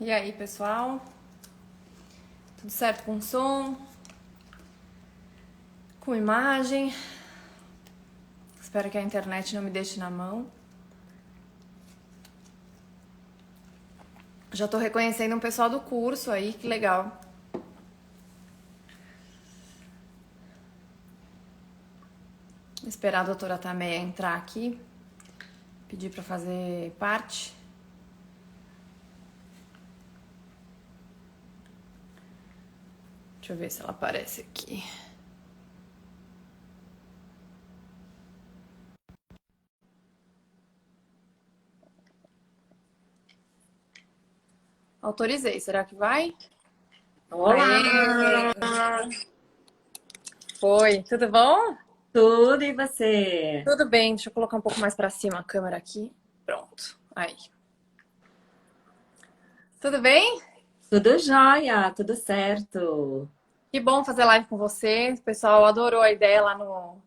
E aí, pessoal? Tudo certo com som? Com imagem? Espero que a internet não me deixe na mão. Já tô reconhecendo um pessoal do curso aí, que legal. Vou esperar a doutora Tameia entrar aqui. Pedir pra fazer parte. Deixa eu ver se ela aparece aqui. Autorizei, será que vai? Olá! Aê! Foi, tudo bom? Tudo e você? Tudo bem, deixa eu colocar um pouco mais pra cima a câmera aqui. Pronto, aí. Tudo bem? Tudo jóia, tudo certo. Que bom fazer live com você. O pessoal adorou a ideia lá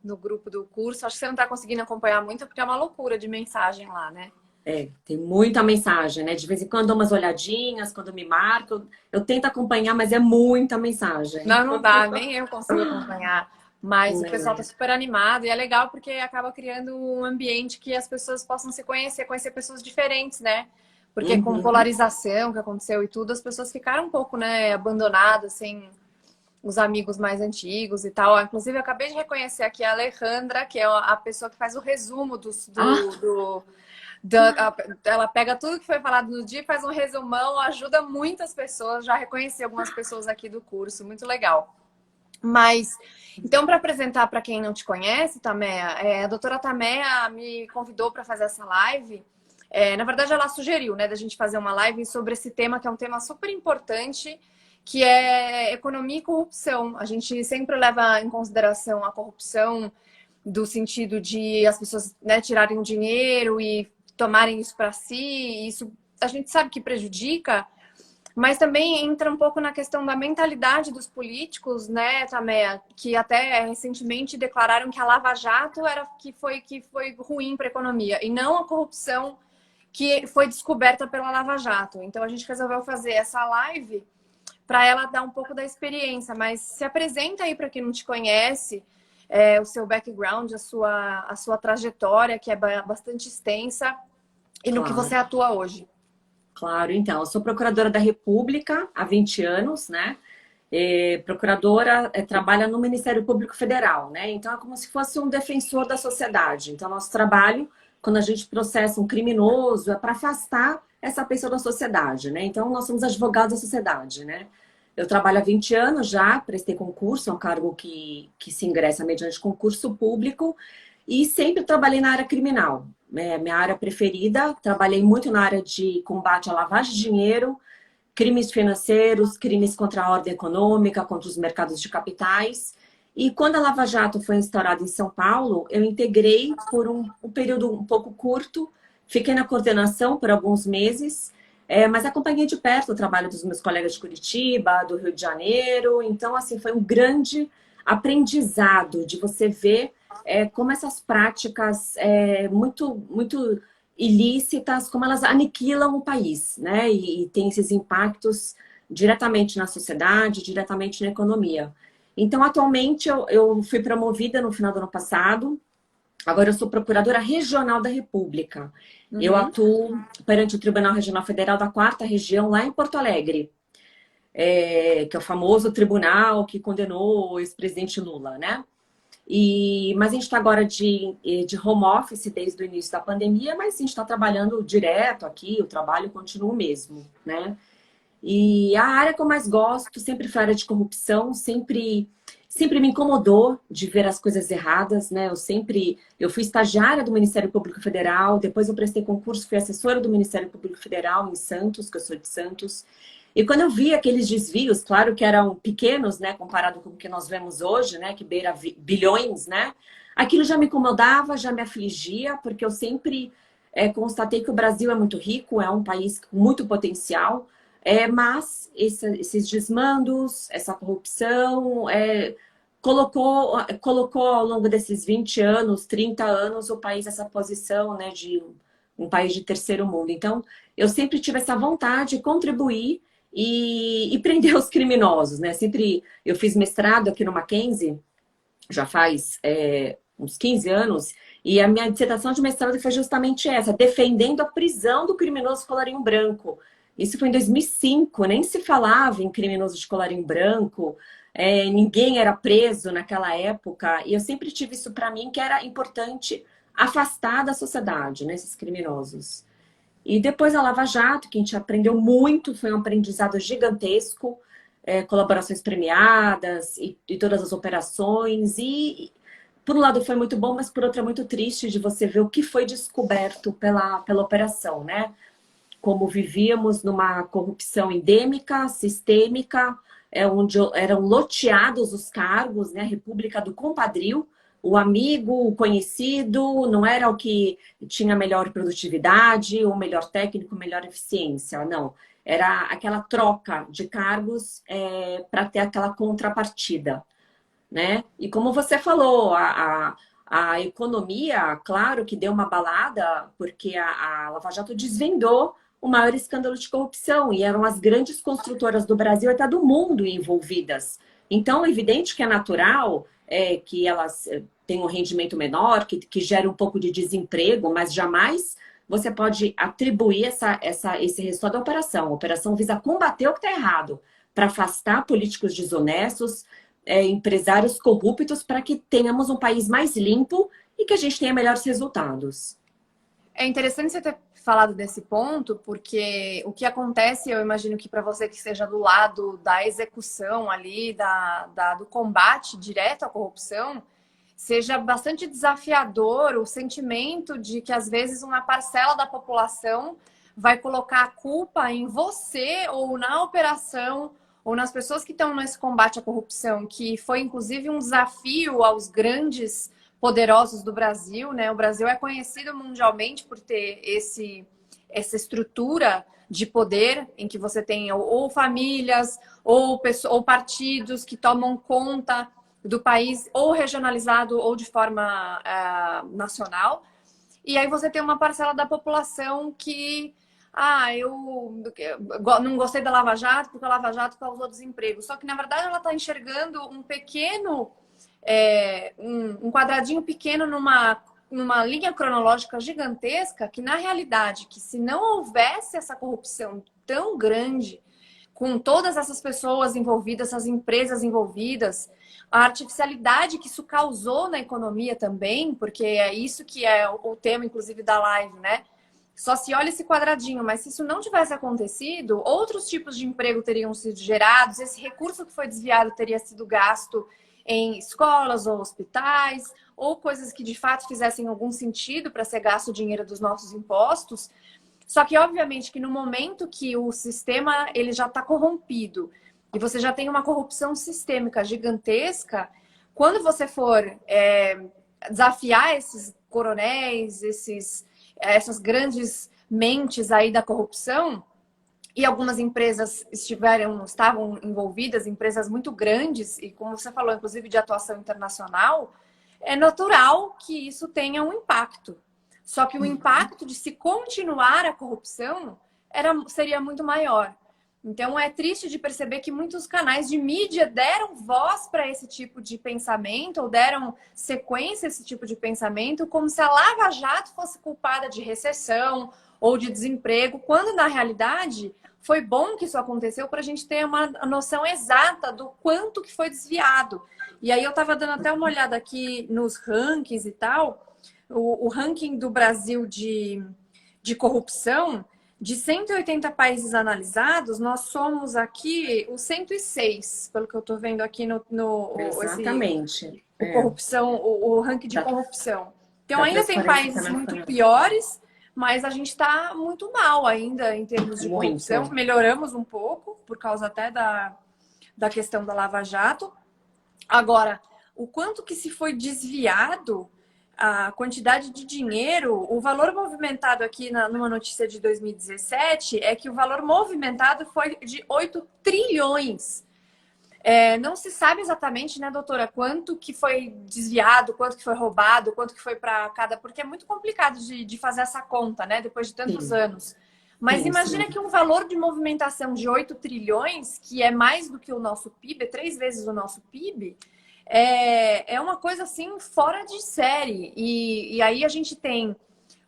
no grupo do curso. Acho que você não está conseguindo acompanhar muito, porque é uma loucura de mensagem lá, né? É, tem muita mensagem, né? De vez em quando dou umas olhadinhas, quando me marco, eu tento acompanhar, mas é muita mensagem. Não, não dá, nem eu consigo acompanhar. Mas o pessoal está Né? super animado e é legal porque acaba criando um ambiente que as pessoas possam se conhecer, conhecer pessoas diferentes, né? Porque com Uhum. polarização que aconteceu e tudo, as pessoas ficaram um pouco, né, abandonadas, sem os amigos mais antigos e tal. Inclusive, eu acabei de reconhecer aqui a Alejandra, que é a pessoa que faz o resumo Ah, ela pega tudo que foi falado no dia, faz um resumão, ajuda muitas pessoas. Já reconheci algumas pessoas aqui do curso, muito legal. Mas, então, para apresentar para quem não te conhece, Tameia, a doutora Tameia me convidou para fazer essa live. Na verdade, ela sugeriu, né, da gente fazer uma live sobre esse tema, que é um tema super importante, que é economia e corrupção. A gente sempre leva em consideração a corrupção do sentido de as pessoas, né, tirarem o dinheiro e tomarem isso para si. E isso a gente sabe que prejudica, mas também entra um pouco na questão da mentalidade dos políticos, né, Tameia, que até recentemente declararam que a Lava Jato que foi ruim para a economia e não a corrupção que foi descoberta pela Lava Jato. Então a gente resolveu fazer essa live para ela dar um pouco da experiência, mas se apresenta aí para quem não te conhece, o seu background, a sua trajetória, que é bastante extensa, e no que você claro, atua hoje. claro. Então, eu sou procuradora da República há 20 anos, né? Procuradora trabalha no Ministério Público Federal, né? Então é como se fosse um defensor da sociedade. Então, nosso trabalho, quando a gente processa um criminoso, é para afastar essa pessoa da sociedade, né? Então, nós somos advogados da sociedade, né? Eu trabalho há 20 anos já, prestei concurso, é um cargo que se ingressa mediante concurso público, e sempre trabalhei na área criminal. Minha área preferida, trabalhei muito na área de combate à lavagem de dinheiro, crimes financeiros, crimes contra a ordem econômica, contra os mercados de capitais. E quando a Lava Jato foi instaurada em São Paulo, eu integrei por um período um pouco curto, fiquei na coordenação por alguns meses, mas acompanhei de perto o trabalho dos meus colegas de Curitiba, do Rio de Janeiro. Então, assim, foi um grande aprendizado de você ver como essas práticas muito ilícitas, como elas aniquilam o país, né? E tem esses impactos diretamente na sociedade, diretamente na economia. Então, atualmente, eu fui promovida no final do ano passado. Agora, eu sou procuradora regional da República. Eu Uhum. atuo perante o Tribunal Regional Federal da Quarta Região, lá em Porto Alegre, que é o famoso tribunal que condenou o ex-presidente Lula, né? Mas a gente está agora de home office desde o início da pandemia, mas a gente está trabalhando direto aqui, o trabalho continua o mesmo, né? E a área que eu mais gosto sempre foi a área de corrupção, sempre me incomodou de ver as coisas erradas, né? Eu fui estagiária do Ministério Público Federal, depois eu prestei concurso, fui assessora do Ministério Público Federal em Santos, que eu sou de Santos. E quando eu vi aqueles desvios, claro que eram pequenos, né, comparado com o que nós vemos hoje, né, que beira bilhões, né? Aquilo já me incomodava, já me afligia, porque eu sempre constatei que o Brasil é muito rico, é um país com muito potencial, mas esses desmandos, essa corrupção, colocou ao longo desses 20 anos, 30 anos, o país nessa posição, né, de um país de terceiro mundo. Então, eu sempre tive essa vontade de contribuir e prender os criminosos, né? Sempre eu fiz mestrado aqui no Mackenzie, já faz uns 15 anos, e a minha dissertação de mestrado foi justamente essa, defendendo a prisão do criminoso de colarinho branco. Isso foi em 2005, nem se falava em criminoso de colarinho branco, ninguém era preso naquela época, e eu sempre tive isso para mim, que era importante afastar da sociedade, né, esses criminosos. E depois a Lava Jato, que a gente aprendeu muito, foi um aprendizado gigantesco, colaborações premiadas e todas as operações. E, por um lado, foi muito bom, mas por outro é muito triste de você ver o que foi descoberto pela operação, né? Como vivíamos numa corrupção endêmica, sistêmica, onde eram loteados os cargos, né? República do compadrio, o amigo, o conhecido, não era o que tinha melhor produtividade, o melhor técnico, melhor eficiência, não. Era aquela troca de cargos para ter aquela contrapartida, né? E como você falou, a economia, claro que deu uma balada, porque a Lava Jato desvendou o maior escândalo de corrupção, e eram as grandes construtoras do Brasil e até do mundo envolvidas. Então, é evidente que é natural que elas tenham um rendimento menor, que gere um pouco de desemprego, mas jamais você pode atribuir esse resultado à operação. A operação visa combater o que está errado, para afastar políticos desonestos, empresários corruptos, para que tenhamos um país mais limpo e que a gente tenha melhores resultados. É interessante você ter falado desse ponto, porque o que acontece, eu imagino que para você que seja do lado da execução ali, do combate direto à corrupção, seja bastante desafiador o sentimento de que às vezes uma parcela da população vai colocar a culpa em você ou na operação ou nas pessoas que estão nesse combate à corrupção, que foi inclusive um desafio aos grandes poderosos do Brasil, né? O Brasil é conhecido mundialmente por ter essa estrutura de poder em que você tem ou famílias ou partidos que tomam conta do país, ou regionalizado ou de forma nacional. E aí você tem uma parcela da população que eu não gostei da Lava Jato porque a Lava Jato causou desemprego. Só que, na verdade, ela está enxergando um pequeno um quadradinho pequeno numa linha cronológica gigantesca, que na realidade, que se não houvesse essa corrupção tão grande, com todas essas pessoas envolvidas, essas empresas envolvidas, a artificialidade que isso causou na economia também, porque é isso que é o tema, inclusive, da live, né? Só se olha esse quadradinho, mas se isso não tivesse acontecido, outros tipos de emprego teriam sido gerados, esse recurso que foi desviado teria sido gasto em escolas ou hospitais, ou coisas que de fato fizessem algum sentido para ser gasto o dinheiro dos nossos impostos. Só que, obviamente, que no momento que o sistema ele já está corrompido e você já tem uma corrupção sistêmica gigantesca, quando você for desafiar esses coronéis, essas grandes mentes aí da corrupção, e algumas empresas estavam envolvidas, empresas muito grandes, e como você falou, inclusive de atuação internacional, é natural que isso tenha um impacto. Só que o impacto de se continuar a corrupção seria muito maior. Então é triste de perceber que muitos canais de mídia deram voz para esse tipo de pensamento, ou deram sequência a esse tipo de pensamento, como se a Lava Jato fosse culpada de recessão ou de desemprego, quando na realidade foi bom que isso aconteceu para a gente ter uma noção exata do quanto que foi desviado. E aí eu estava dando até uma olhada aqui nos rankings e tal, o ranking do Brasil de corrupção, de 180 países analisados, nós somos aqui o 106, pelo que eu estou vendo aqui Exatamente. Corrupção, o ranking de corrupção. Então ainda tem países muito piores, mas a gente está muito mal ainda em termos de corrupção. Melhoramos um pouco, por causa até da questão da Lava Jato. Agora, o quanto que se foi desviado, a quantidade de dinheiro, o valor movimentado aqui numa notícia de 2017 é que o valor movimentado foi de 8 trilhões. Não se sabe exatamente, né, doutora, quanto que foi desviado, quanto que foi roubado, quanto que foi para cada... Porque é muito complicado de fazer essa conta, né, depois de tantos Sim, anos. Mas sim, sim. imagina que um valor de movimentação de 8 trilhões, que é mais do que o nosso PIB, é 3 vezes o nosso PIB, é uma coisa assim fora de série. E aí a gente tem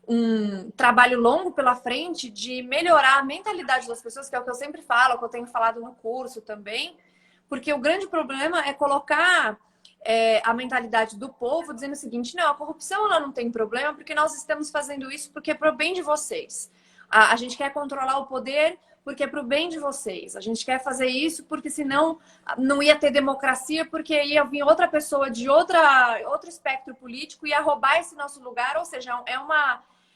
um trabalho longo pela frente de melhorar a mentalidade das pessoas, que é o que eu sempre falo, que eu tenho falado no curso também, porque o grande problema é colocar a mentalidade do povo dizendo o seguinte: não, a corrupção ela não tem problema porque nós estamos fazendo isso porque é para o bem de vocês. A gente quer controlar o poder porque é para o bem de vocês. A gente quer fazer isso porque senão não ia ter democracia, porque ia vir outra pessoa de outro espectro político e ia roubar esse nosso lugar. Ou seja,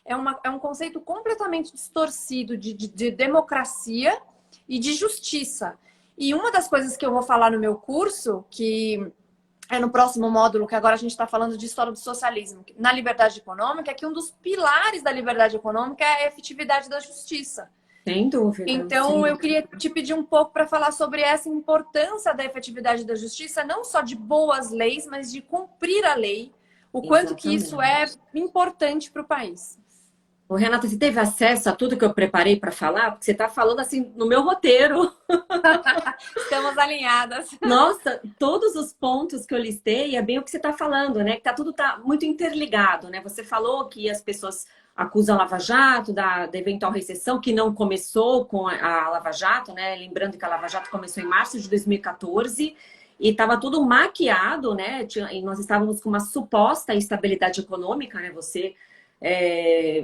é um conceito completamente distorcido de democracia e de justiça. E uma das coisas que eu vou falar no meu curso, que é no próximo módulo, que agora a gente está falando de história do socialismo, na liberdade econômica, é que um dos pilares da liberdade econômica é a efetividade da justiça. Sem dúvida. Então, eu queria te pedir um pouco para falar sobre essa importância da efetividade da justiça, não só de boas leis, mas de cumprir a lei, o quanto que isso é importante para o país. Ô, Renata, você teve acesso a tudo que eu preparei para falar? Porque você está falando assim no meu roteiro. Estamos alinhadas. Nossa, todos os pontos que eu listei é bem o que você está falando, né? Que tudo tá muito interligado, né? Você falou que as pessoas acusam a Lava Jato da eventual recessão, que não começou com a Lava Jato, né? Lembrando que a Lava Jato começou em março de 2014 e estava tudo maquiado, né? E nós estávamos com uma suposta instabilidade econômica, né? Você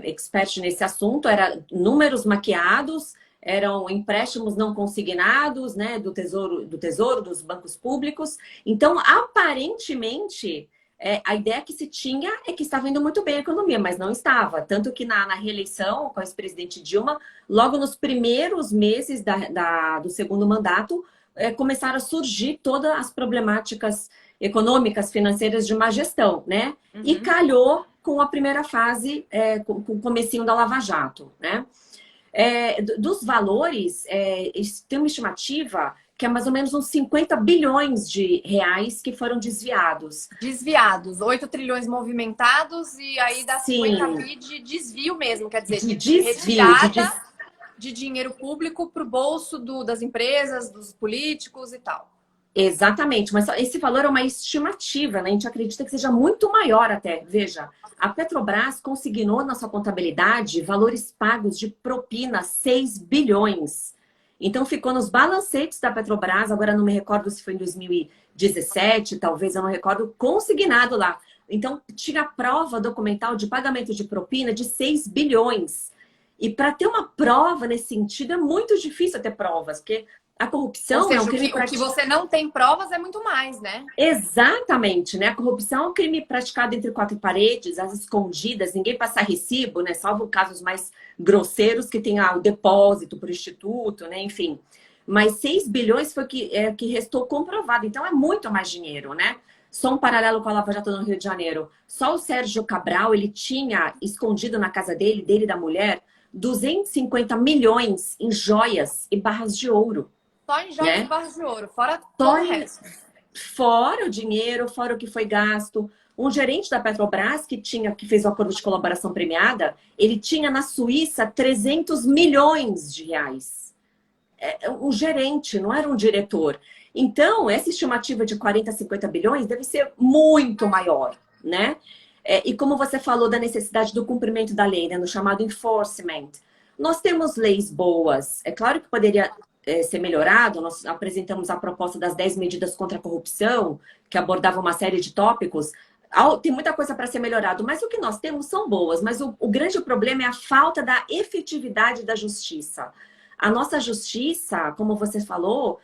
expert nesse assunto, era números maquiados, eram empréstimos não consignados, né, do tesouro, dos bancos públicos. Então, aparentemente, a ideia que se tinha é que estava indo muito bem a economia, mas não estava. Tanto que na reeleição com a ex-presidente Dilma, logo nos primeiros meses do segundo mandato, começaram a surgir todas as problemáticas econômicas, financeiras de má gestão, né? Uhum. E calhou com a primeira fase, com o comecinho da Lava Jato, né? Dos valores, tem uma estimativa que é mais ou menos uns 50 bilhões de reais que foram desviados. Desviados, 8 trilhões movimentados e aí dá 50 bi de desvio mesmo, quer dizer, de retirada de dinheiro público para o bolso das empresas, dos políticos e tal. Exatamente, mas esse valor é uma estimativa, né? A gente acredita que seja muito maior até. Veja, a Petrobras consignou na sua contabilidade valores pagos de propina 6 bilhões. Então ficou nos balancetes da Petrobras, agora não me recordo se foi em 2017, talvez, eu não recordo, consignado lá. Então tinha prova documental de pagamento de propina de 6 bilhões. E para ter uma prova nesse sentido é muito difícil ter provas, porque a corrupção... Ou seja, o que você não tem provas é muito mais, né? Exatamente, né? A corrupção é um crime praticado entre quatro paredes, às escondidas, ninguém passa recibo, né? Salvo casos mais grosseiros que tem o depósito por instituto, né? Enfim. Mas 6 bilhões foi que restou comprovado. Então é muito mais dinheiro, né? Só um paralelo com a Lava Jato no Rio de Janeiro. Só o Sérgio Cabral, ele tinha escondido na casa dele e da mulher, 250 milhões em joias e barras de ouro. Só em jogos, né? Barras de ouro, fora todo o resto. Fora o dinheiro, fora o que foi gasto. Um gerente da Petrobras que fez o acordo de colaboração premiada, ele tinha na Suíça 300 milhões de reais. Um gerente, não era um diretor. Então, essa estimativa de 40, 50 bilhões deve ser muito maior, né? E como você falou da necessidade do cumprimento da lei, né, no chamado enforcement. Nós temos leis boas. É claro que poderia ser melhorado. Nós apresentamos a proposta das 10 medidas contra a corrupção, que abordava uma série de tópicos. Tem muita coisa para ser melhorado, mas o que nós temos são boas. Mas o grande problema é a falta da efetividade da justiça. A nossa justiça, como você falou,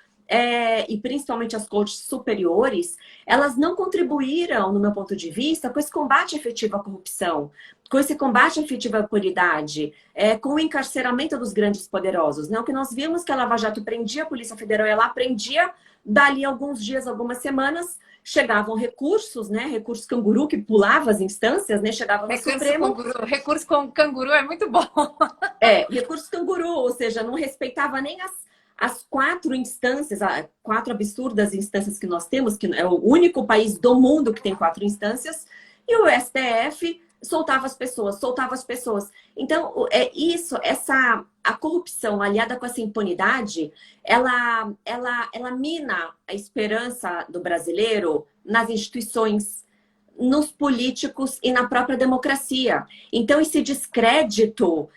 e principalmente as cortes superiores, elas não contribuíram, no meu ponto de vista, com esse combate efetivo à corrupção, com esse combate efetivo à impunidade, com o encarceramento dos grandes poderosos. Né? O que nós vimos que a Lava Jato prendia, a Polícia Federal ela prendia, dali alguns dias, algumas semanas, chegavam recursos, né? Recursos canguru que pulava as instâncias, né? Chegava no Supremo. Recurso com canguru é muito bom. Recurso canguru, ou seja, não respeitava nem as 4 instâncias, 4 absurdas instâncias que nós temos, que é o único país do mundo que tem 4 instâncias, e o STF soltava as pessoas, soltava as pessoas. Então, a corrupção aliada com essa impunidade, ela mina a esperança do brasileiro nas instituições, nos políticos e na própria democracia. Então, esse descrédito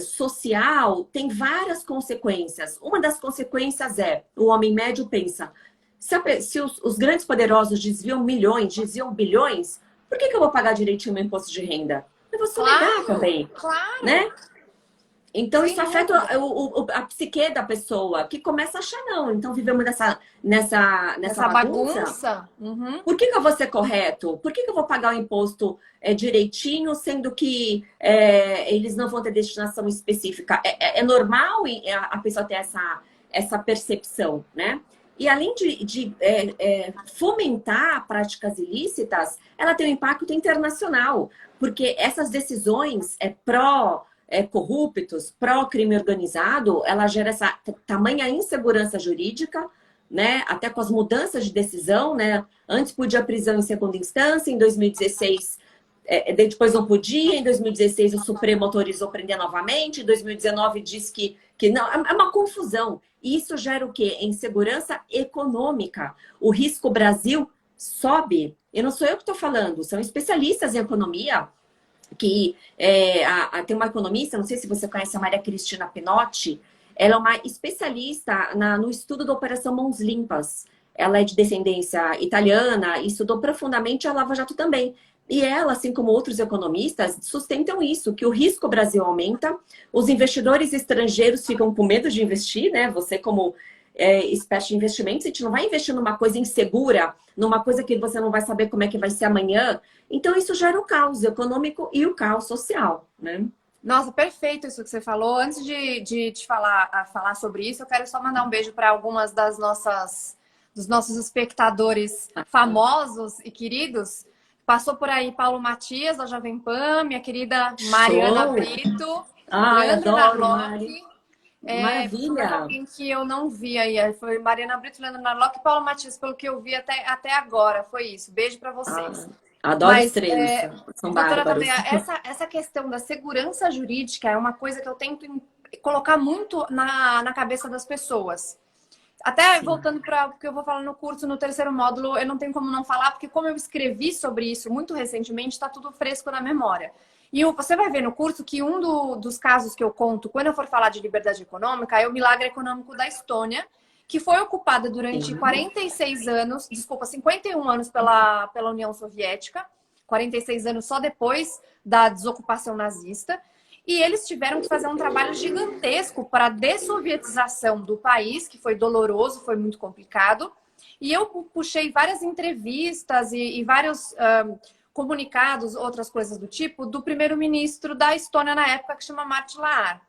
social tem várias consequências. Uma das consequências o homem médio pensa, se os grandes poderosos desviam milhões, desviam bilhões, por que eu vou pagar direitinho o meu imposto de renda? Eu vou sonegar também, claro. né? Então, Sem isso afeta a psique da pessoa, que começa a achar, não. Então, vivemos nessa bagunça. Uhum. Por que eu vou ser correto? Por que eu vou pagar o imposto direitinho, sendo que eles não vão ter destinação específica? É normal a pessoa ter essa percepção, né? E além de fomentar práticas ilícitas, ela tem um impacto internacional, porque essas decisões pró-corruptos, pró-crime organizado, ela gera essa tamanha insegurança jurídica, né? Até com as mudanças de decisão, né? Antes podia prisão em segunda instância, em 2016 depois não podia, em 2016 o Supremo autorizou prender novamente, em 2019 diz que não, é uma confusão. E isso gera o quê? Insegurança econômica. O risco Brasil sobe. E não sou eu que estou falando, são especialistas em economia, que tem uma economista, não sei se você conhece a Maria Cristina Pinotti, ela é uma especialista no estudo da Operação Mãos Limpas. Ela é de descendência italiana e estudou profundamente a Lava Jato também. E ela, assim como outros economistas, sustentam isso, que o risco Brasil aumenta, os investidores estrangeiros ficam com medo de investir, né? Você como espécie de investimentos, a gente não vai investir numa coisa insegura, numa coisa que você não vai saber como é que vai ser amanhã. Então isso gera o caos econômico e o caos social, né? Nossa, perfeito isso que você falou. Antes de te falar sobre isso, eu quero só mandar um beijo para algumas dos nossos espectadores famosos e queridos. Passou por aí Paulo Matias, da Jovem Pan, minha querida Mariana Brito, Leandro adoro, Narlock. Maravilha! Alguém que eu não vi aí. Foi Mariana Brito, Leandro Narlock e Paulo Matias, pelo que eu vi até agora. Foi isso. Beijo para vocês. Adoro os três, são doutora bárbaros. Tadeia, essa questão da segurança jurídica é uma coisa que eu tento colocar muito na cabeça das pessoas. Até Sim. Voltando para o que eu vou falar no curso, no terceiro módulo, eu não tenho como não falar, porque como eu escrevi sobre isso muito recentemente, está tudo fresco na memória. E você vai ver no curso que dos casos que eu conto, quando eu for falar de liberdade econômica, é o milagre econômico da Estônia, que foi ocupada durante 46 anos, 51 anos pela União Soviética, 46 anos só depois da desocupação nazista. E eles tiveram que fazer um trabalho gigantesco para a dessovietização do país, que foi doloroso, foi muito complicado. E eu puxei várias entrevistas e vários comunicados, outras coisas do tipo, do primeiro-ministro da Estônia na época, que chama Martti Laar.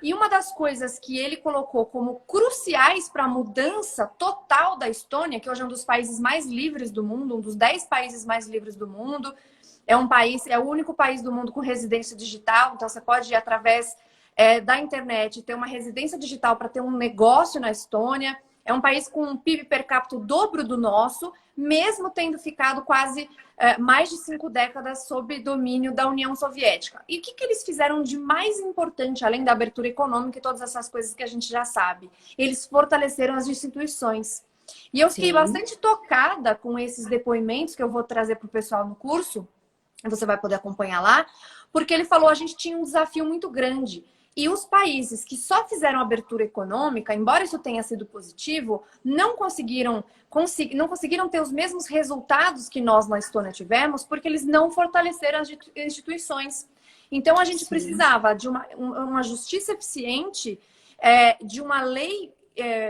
E uma das coisas que ele colocou como cruciais para a mudança total da Estônia, que hoje é um dos países mais livres do mundo, um dos 10 países mais livres do mundo, é o único país do mundo com residência digital, então você pode ir através da internet ter uma residência digital para ter um negócio na Estônia. É um país com um PIB per capita o dobro do nosso, mesmo tendo ficado quase mais de 5 décadas sob domínio da União Soviética. E o que eles fizeram de mais importante, além da abertura econômica e todas essas coisas que a gente já sabe? Eles fortaleceram as instituições. E eu fiquei bastante tocada com esses depoimentos que eu vou trazer para o pessoal no curso, você vai poder acompanhar lá, porque ele falou a gente tinha um desafio muito grande. E os países que só fizeram abertura econômica, embora isso tenha sido positivo, não conseguiram ter os mesmos resultados que nós na Estônia tivemos, porque eles não fortaleceram as instituições. Então, a gente precisava de uma justiça eficiente, de uma lei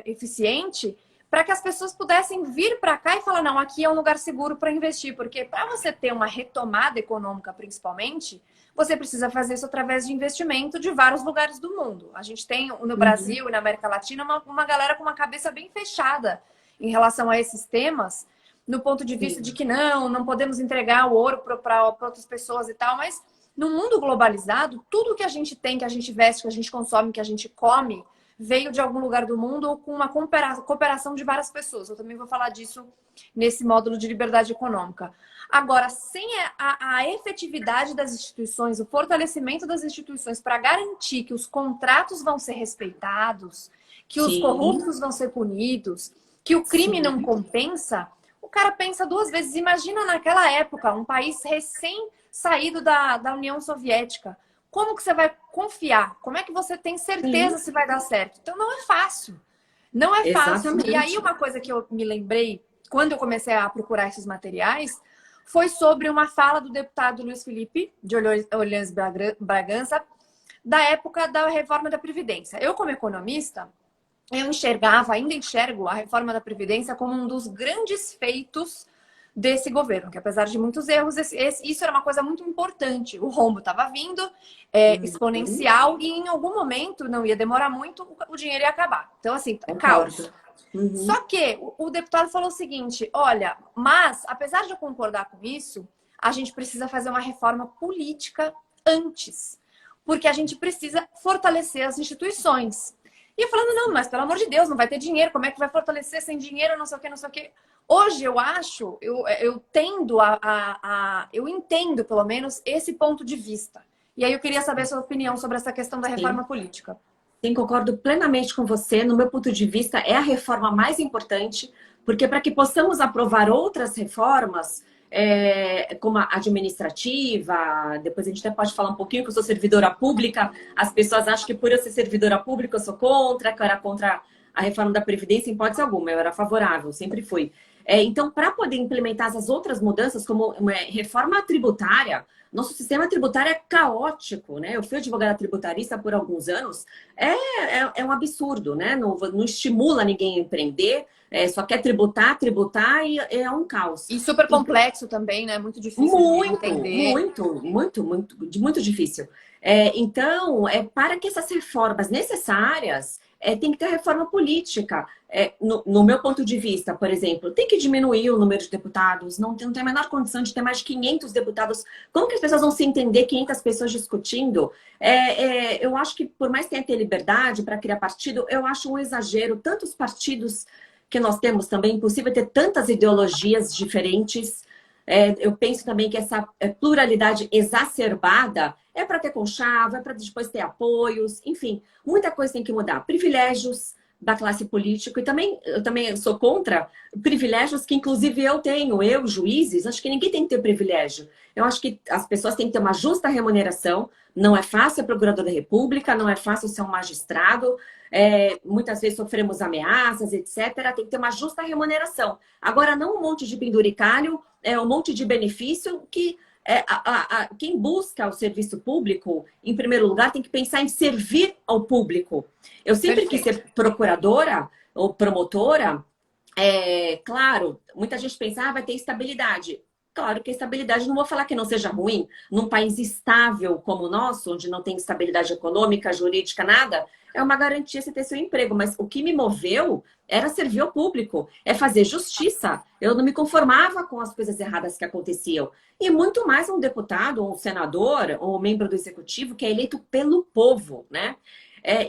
eficiente, para que as pessoas pudessem vir para cá e falar, não, aqui é um lugar seguro para investir. Porque para você ter uma retomada econômica, principalmente, você precisa fazer isso através de investimento de vários lugares do mundo. A gente tem no Brasil e na América Latina uma galera com uma cabeça bem fechada em relação a esses temas, no ponto de vista de que não podemos entregar o ouro para outras pessoas e tal, mas no mundo globalizado, tudo que a gente tem, que a gente veste, que a gente consome, que a gente come, veio de algum lugar do mundo ou com uma cooperação de várias pessoas. Eu também vou falar disso nesse módulo de liberdade econômica. Agora, sem a efetividade das instituições, o fortalecimento das instituições para garantir que os contratos vão ser respeitados, que os Sim, corruptos vão ser punidos, que o crime sim. não compensa, o cara pensa duas vezes. Imagina naquela época, um país recém-saído da União Soviética. Como que você vai confiar? Como é que você tem certeza Sim, se vai dar certo? Então, não é fácil. Não é fácil. E aí, exatamente. uma coisa que eu me lembrei, quando eu comecei a procurar esses materiais, foi sobre uma fala do deputado Luiz Felipe de Orleans Bragança, da época da reforma da Previdência. Eu, como economista, eu enxergava, ainda enxergo a reforma da Previdência como um dos grandes feitos desse governo, que apesar de muitos erros, isso era uma coisa muito importante. O rombo estava vindo, Uhum, exponencial, e em algum momento, não ia demorar muito, o dinheiro ia acabar. Então, assim, caos. concordo. Uhum, Só que o deputado falou o seguinte: olha, mas apesar de eu concordar com isso, a gente precisa fazer uma reforma política antes, porque a gente precisa fortalecer as instituições. E eu falando, não, mas pelo amor de Deus, não vai ter dinheiro, como é que vai fortalecer sem dinheiro, não sei o que, não sei o que. Hoje eu acho, eu tendo eu entendo pelo menos esse ponto de vista. E aí eu queria saber a sua opinião sobre essa questão da reforma sim. política. Sim, concordo plenamente com você. No meu ponto de vista, é a reforma mais importante, porque para que possamos aprovar outras reformas, como a administrativa, depois a gente até pode falar um pouquinho que eu sou servidora pública, as pessoas acham que por eu ser servidora pública eu sou contra, que eu era contra a reforma da Previdência, em hipótese alguma, eu era favorável, sempre fui. Então, para poder implementar essas outras mudanças, como reforma tributária, nosso sistema tributário é caótico, né? Eu fui advogada tributarista por alguns anos, é um absurdo, né? Não estimula ninguém a empreender, só quer tributar, tributar e é um caos. E super E complexo também, né? Muito difícil de muito, entender. muito, muito, muito, muito difícil. Então, para que essas reformas necessárias, tem que ter reforma política. No meu ponto de vista, por exemplo, tem que diminuir o número de deputados, não tem a menor condição de ter mais de 500 deputados. Como que as pessoas vão se entender 500 pessoas discutindo? Eu acho que, por mais que tenha que ter liberdade para criar partido, eu acho um exagero. Tantos partidos que nós temos também, é impossível ter tantas ideologias diferentes. Eu penso também que essa pluralidade exacerbada é para ter conchavo, é para depois ter apoios, enfim, muita coisa tem que mudar. Privilégios da classe política, e também eu também sou contra privilégios que, inclusive, eu tenho, juízes, acho que ninguém tem que ter privilégio. Eu acho que as pessoas têm que ter uma justa remuneração, não é fácil ser procurador da República, não é fácil ser um magistrado, muitas vezes sofremos ameaças, etc. Tem que ter uma justa remuneração. Agora, não um monte de penduricalho, um monte de benefício que quem busca o serviço público, em primeiro lugar, tem que pensar em servir ao público. Eu sempre quis Perfeito. ser procuradora ou promotora. Claro, muita gente pensa, vai ter estabilidade. Claro que a estabilidade, não vou falar que não seja ruim, num país estável como o nosso, onde não tem estabilidade econômica, jurídica, nada, é uma garantia você ter seu emprego. Mas o que me moveu era servir ao público, é fazer justiça. Eu não me conformava com as coisas erradas que aconteciam. E muito mais um deputado, ou um senador, ou um membro do executivo que é eleito pelo povo, né?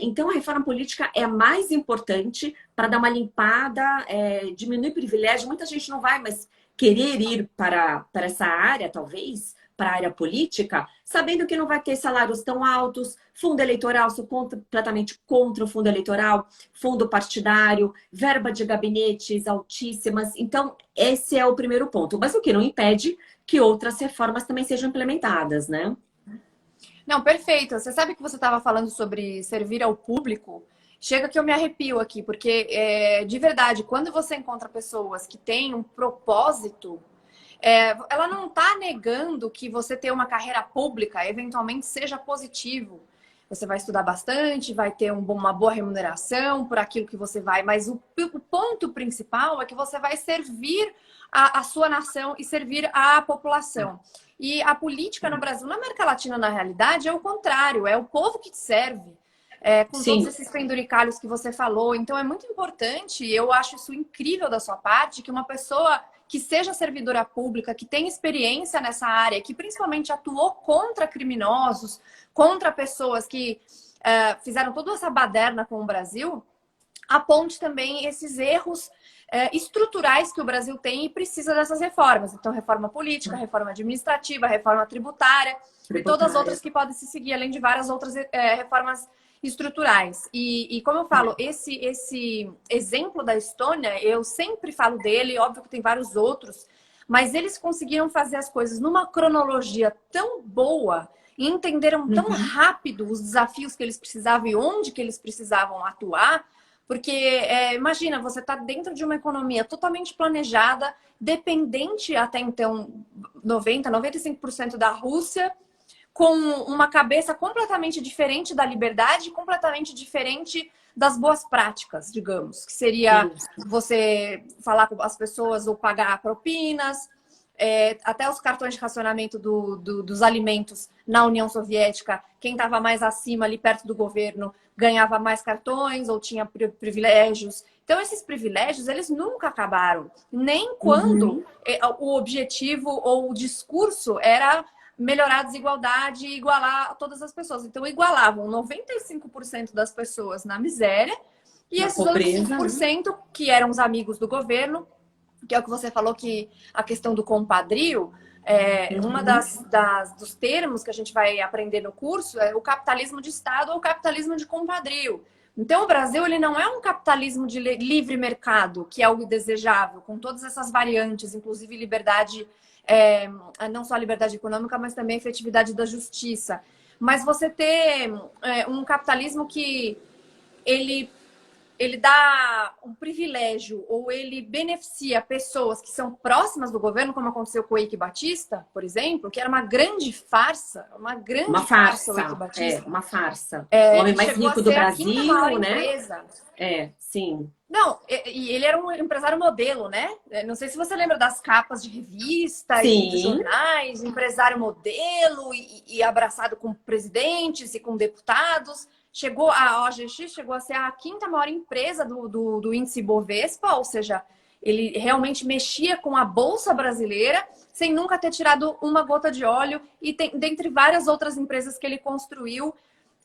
Então, a reforma política é a mais importante para dar uma limpada, diminuir privilégio. Muita gente não vai mais querer ir para essa área, talvez, para a área política, sabendo que não vai ter salários tão altos, fundo eleitoral, sou completamente contra o fundo eleitoral, fundo partidário, verba de gabinetes altíssimas. Então, esse é o primeiro ponto. Mas o que não impede que outras reformas também sejam implementadas, né? Não, perfeito. Você sabe que você estava falando sobre servir ao público? Chega que eu me arrepio aqui, porque de verdade, quando você encontra pessoas que têm um propósito, ela não está negando que você ter uma carreira pública eventualmente seja positivo. Você vai estudar bastante, vai ter uma boa remuneração por aquilo que você vai, mas o ponto principal é que você vai servir a sua nação e servir a população. E a política no Brasil, na América Latina, na realidade, é o contrário, é o povo que te serve. Com todos Sim, esses penduricalhos que você falou. Então, é muito importante, eu acho isso incrível da sua parte, que uma pessoa que seja servidora pública, que tenha experiência nessa área, que principalmente atuou contra criminosos, contra pessoas que fizeram toda essa baderna com o Brasil, aponte também esses erros estruturais que o Brasil tem e precisa dessas reformas. Então, reforma política, reforma administrativa, reforma tributária e todas as outras que podem se seguir, além de várias outras reformas estruturais. E como eu falo, esse exemplo da Estônia, eu sempre falo dele, óbvio que tem vários outros, mas eles conseguiram fazer as coisas numa cronologia tão boa e entenderam tão rápido os desafios que eles precisavam e onde que eles precisavam atuar, porque imagina, você está dentro de uma economia totalmente planejada, dependente até então 95% da Rússia, com uma cabeça completamente diferente da liberdade, completamente diferente das boas práticas, digamos. Que seria você falar com as pessoas ou pagar propinas, até os cartões de racionamento dos alimentos na União Soviética, quem estava mais acima, ali perto do governo, ganhava mais cartões ou tinha privilégios. Então, esses privilégios, eles nunca acabaram. Nem quando o objetivo ou o discurso era melhorar a desigualdade e igualar todas as pessoas. Então, igualavam 95% das pessoas na miséria e esses outros 5%, que eram os amigos do governo, que é o que você falou, que a questão do compadrio, uma dos termos que a gente vai aprender no curso é o capitalismo de Estado ou o capitalismo de compadrio. Então, o Brasil ele não é um capitalismo de livre mercado, que é o desejável, com todas essas variantes, inclusive liberdade, não só a liberdade econômica, mas também a efetividade da justiça. Mas você ter um capitalismo que ele dá um privilégio ou ele beneficia pessoas que são próximas do governo, como aconteceu com o Eike Batista, por exemplo, que era uma grande farsa, uma farsa o Eike Batista. Uma farsa. O homem mais rico do Brasil, né? Sim. Não, e ele era um empresário modelo, né? Não sei se você lembra das capas de revista e de jornais, empresário modelo e abraçado com presidentes e com deputados. A OGX chegou a ser a quinta maior empresa do índice Bovespa, ou seja, ele realmente mexia com a Bolsa Brasileira sem nunca ter tirado uma gota de óleo e dentre várias outras empresas que ele construiu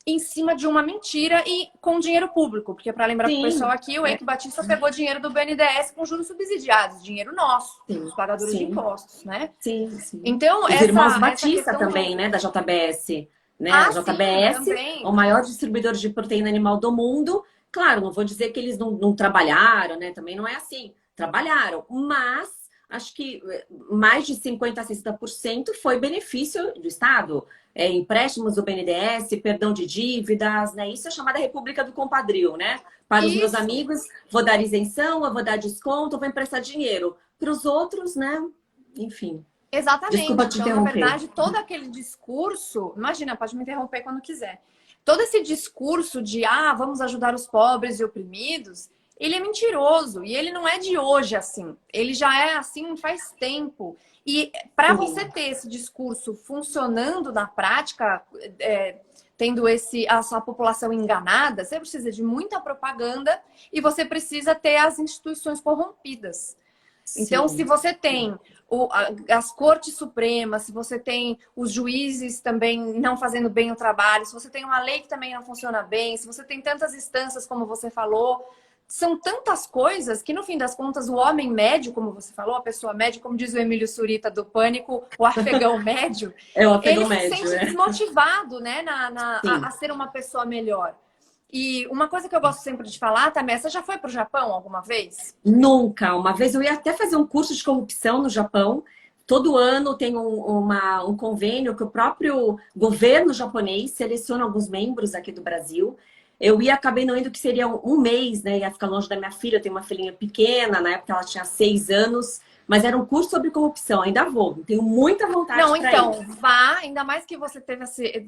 em cima de uma mentira e com dinheiro público. Porque, para lembrar para o pessoal aqui, o Eike Batista pegou dinheiro do BNDES com juros subsidiados, dinheiro nosso, dos pagadores de impostos, né? Sim. Então, os irmãos Batista também, né? Da JBS. Né? A JBS, sim, o maior distribuidor de proteína animal do mundo. Claro, não vou dizer que eles não trabalharam, né? Também não é assim. Trabalharam, mas acho que mais de 50% a 60% foi benefício do Estado. Empréstimos do BNDES, perdão de dívidas, né? Isso é chamada República do Compadrio, né? Para os meus amigos, vou dar isenção, eu vou dar desconto, eu vou emprestar dinheiro. Para os outros, né? Enfim. Exatamente. Desculpa te então, na verdade, todo aquele discurso... Imagina, pode me interromper quando quiser. Todo esse discurso de, vamos ajudar os pobres e oprimidos, ele é mentiroso. E ele não é de hoje assim. Ele já é assim faz tempo. E para você ter esse discurso funcionando na prática, tendo a sua população enganada, você precisa de muita propaganda e você precisa ter as instituições corrompidas. Então, se você tem as cortes supremas, se você tem os juízes também não fazendo bem o trabalho, se você tem uma lei que também não funciona bem, se você tem tantas instâncias como você falou, são tantas coisas que, no fim das contas, o homem médio, como você falou, a pessoa média, como diz o Emílio Surita do Pânico, o afegão médio, ele se sente desmotivado, né, a ser uma pessoa melhor. E uma coisa que eu gosto sempre de falar, Tamé, você já foi para o Japão alguma vez? Nunca. Uma vez eu ia até fazer um curso de corrupção no Japão. Todo ano tem um convênio que o próprio governo japonês seleciona alguns membros aqui do Brasil. Eu acabei não indo, que seria um mês, né? Ia ficar longe da minha filha, eu tenho uma filhinha pequena, na época ela tinha 6 anos. Mas era um curso sobre corrupção, ainda vou. Tenho muita vontade Não, então, vá, ainda mais que você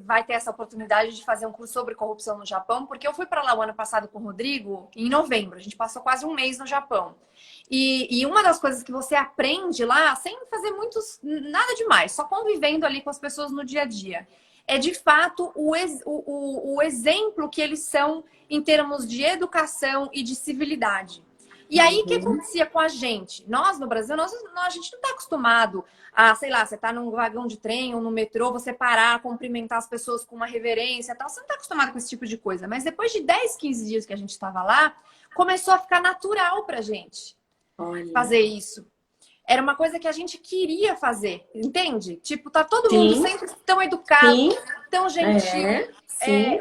vai ter essa oportunidade de fazer um curso sobre corrupção no Japão, porque eu fui para lá o ano passado com o Rodrigo, em novembro. A gente passou quase um mês no Japão. E uma das coisas que você aprende lá, sem fazer nada demais, só convivendo ali com as pessoas no dia a dia, é de fato o exemplo que eles são em termos de educação e de civilidade. E aí, o que acontecia com a gente? Nós, no Brasil, a gente não está acostumado a, sei lá, você tá num vagão de trem ou no metrô, você parar, cumprimentar as pessoas com uma reverência e tal. Você não está acostumado com esse tipo de coisa. Mas depois de 10, 15 dias que a gente estava lá, começou a ficar natural pra gente fazer isso. Era uma coisa que a gente queria fazer, entende? Tipo, tá todo mundo sempre tão educado, tão gentil,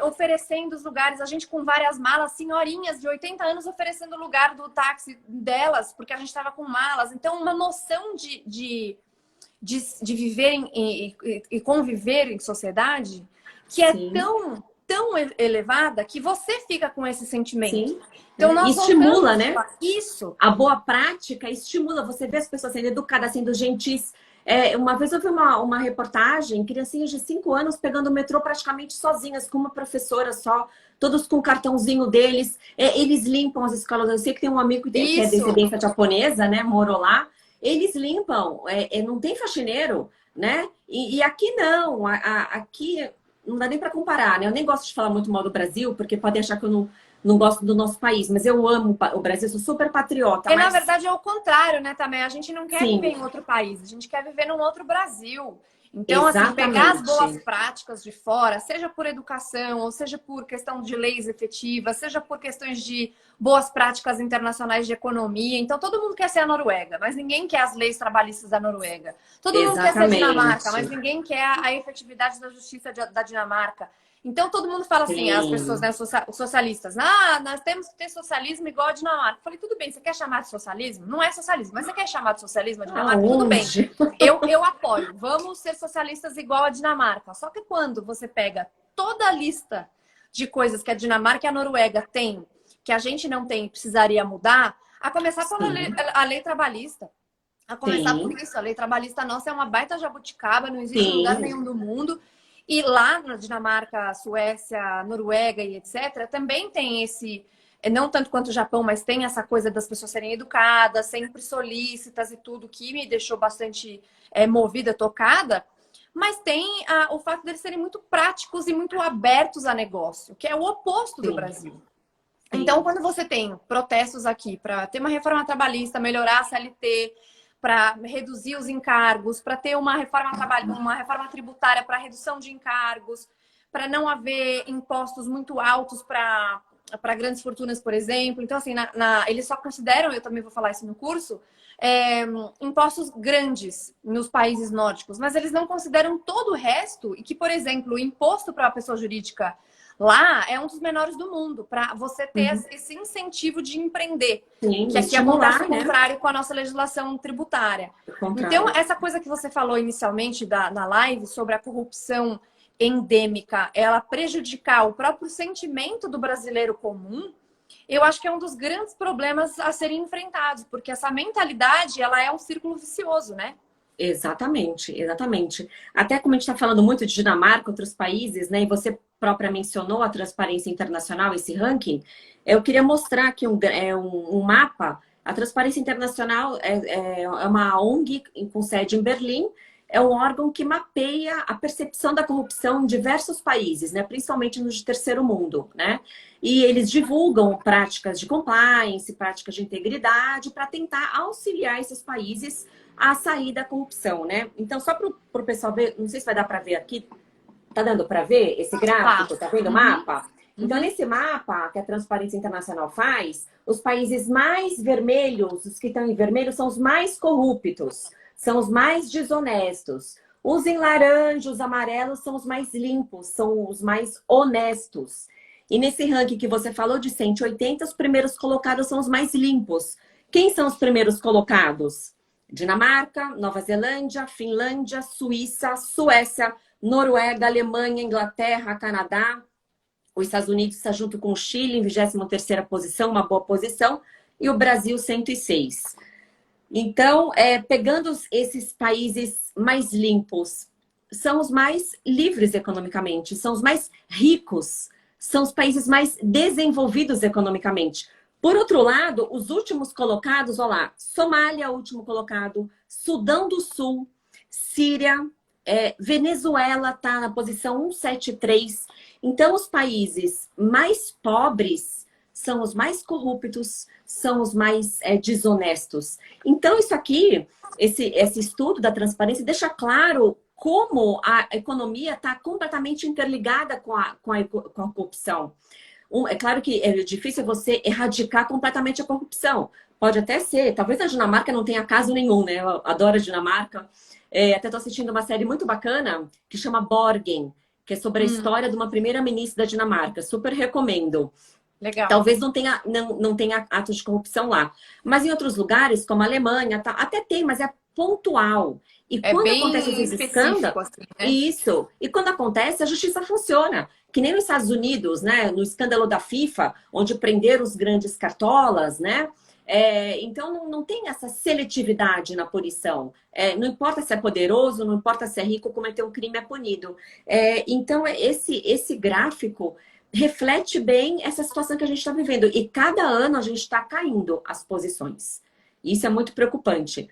oferecendo os lugares. A gente com várias malas, senhorinhas de 80 anos oferecendo o lugar do táxi delas, porque a gente tava com malas. Então, uma noção de viver e conviver em sociedade que é tão elevada que você fica com esse sentimento. Então, nós estimula, né? Isso. A boa prática estimula. Você vê as pessoas sendo educadas, sendo gentis. Uma vez eu vi uma reportagem, criancinhas de 5 anos pegando o metrô praticamente sozinhas, com uma professora só, todos com o cartãozinho deles. Eles limpam as escolas. Eu sei que tem um amigo que é descendência japonesa, né? Morou lá. Eles limpam, não tem faxineiro, né? E aqui não. Aqui não dá nem para comparar, né? Eu nem gosto de falar muito mal do Brasil, porque podem achar que eu não gosto do nosso país, mas eu amo o Brasil, sou super patriota. Porque, na verdade, é o contrário, né, também. A gente não quer viver em outro país, a gente quer viver num outro Brasil. Então, assim, pegar as boas práticas de fora, seja por educação, ou seja por questão de leis efetivas, seja por questões de boas práticas internacionais de economia. Então, todo mundo quer ser a Noruega, mas ninguém quer as leis trabalhistas da Noruega. Todo mundo quer ser a Dinamarca, mas ninguém quer a efetividade da justiça da Dinamarca. Então, todo mundo fala assim, as pessoas, né, os socialistas, nós temos que ter socialismo igual a Dinamarca. Eu falei, tudo bem, você quer chamar de socialismo? Não é socialismo, mas você quer chamar de socialismo a Dinamarca? Tudo bem, eu apoio, vamos ser socialistas igual a Dinamarca. Só que quando você pega toda a lista de coisas que a Dinamarca e a Noruega têm, que a gente não tem e precisaria mudar, a começar pela lei trabalhista. A começar por isso, a lei trabalhista nossa é uma baita jabuticaba, não existe em lugar nenhum do mundo. E lá na Dinamarca, Suécia, Noruega e etc., também tem esse, não tanto quanto o Japão, mas tem essa coisa das pessoas serem educadas, sempre solícitas e tudo, que me deixou bastante movida, tocada. Mas tem o fato deles serem muito práticos e muito abertos a negócio, que é o oposto do Brasil. Então, quando você tem protestos aqui para ter uma reforma trabalhista, melhorar a CLT, para reduzir os encargos, para ter uma reforma tributária para redução de encargos, para não haver impostos muito altos para grandes fortunas, por exemplo. Então, assim, eles só consideram, eu também vou falar isso no curso, impostos grandes nos países nórdicos, mas eles não consideram todo o resto e que, por exemplo, o imposto para a pessoa jurídica lá é um dos menores do mundo, para você ter esse incentivo de empreender. Que aqui acontece o contrário com a nossa legislação tributária. Então, essa coisa que você falou inicialmente na live sobre a corrupção endêmica, ela prejudicar o próprio sentimento do brasileiro comum, eu acho que é um dos grandes problemas a serem enfrentados, porque essa mentalidade, ela é um círculo vicioso, né? Exatamente, exatamente. Até como a gente está falando muito de Dinamarca, outros países, né? E você própria mencionou a Transparência Internacional, esse ranking. Eu queria mostrar aqui um mapa. A Transparência Internacional é uma ONG com sede em Berlim. É um órgão que mapeia a percepção da corrupção em diversos países, né? Principalmente nos de terceiro mundo, né? E eles divulgam práticas de compliance, práticas de integridade, para tentar auxiliar esses países a sair da corrupção, né? Então, só para o pessoal ver, não sei se vai dar para ver aqui, tá dando para ver esse gráfico? Tá vendo o mapa? Então, nesse mapa que a Transparência Internacional faz, os países mais vermelhos, os que estão em vermelho, são os mais corruptos, são os mais desonestos. Os em laranja, os amarelos, são os mais limpos, são os mais honestos. E nesse ranking que você falou de 180, os primeiros colocados são os mais limpos. Quem são os primeiros colocados? Dinamarca, Nova Zelândia, Finlândia, Suíça, Suécia, Noruega, Alemanha, Inglaterra, Canadá. Os Estados Unidos está junto com o Chile em 23ª posição, uma boa posição. E o Brasil, 106. Então, pegando esses países mais limpos, são os mais livres economicamente, são os mais ricos, são os países mais desenvolvidos economicamente. Por outro lado, os últimos colocados, olha lá, Somália, último colocado, Sudão do Sul, Síria, Venezuela está na posição 173. Então, os países mais pobres são os mais corruptos, são os mais desonestos. Então, isso aqui, esse estudo da transparência deixa claro como a economia está completamente interligada com a corrupção. É claro que é difícil você erradicar completamente a corrupção. Pode até ser, talvez a Dinamarca não tenha caso nenhum, né? Eu adoro a Dinamarca. Até estou assistindo uma série muito bacana que chama Borgen, que é sobre a história de uma primeira-ministra da Dinamarca. Super recomendo. Legal. Talvez não tenha atos de corrupção lá. Mas em outros lugares, como a Alemanha, até tem, mas é pontual. E quando acontece esses escândalos, assim, né? isso. E quando acontece, a justiça funciona. Que nem nos Estados Unidos, né? No escândalo da FIFA, onde prenderam os grandes cartolas, né? Então não tem essa seletividade na punição. Não importa se é poderoso, não importa se é rico, cometer um crime é punido. Então esse gráfico reflete bem essa situação que a gente está vivendo. E cada ano a gente está caindo as posições. Isso é muito preocupante.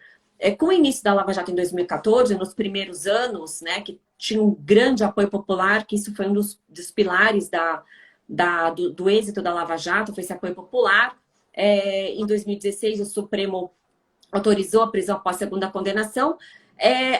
Com o início da Lava Jato em 2014, nos primeiros anos, né, que tinha um grande apoio popular, que isso foi um dos pilares do êxito da Lava Jato, foi esse apoio popular. Em 2016, o Supremo autorizou a prisão após a segunda condenação.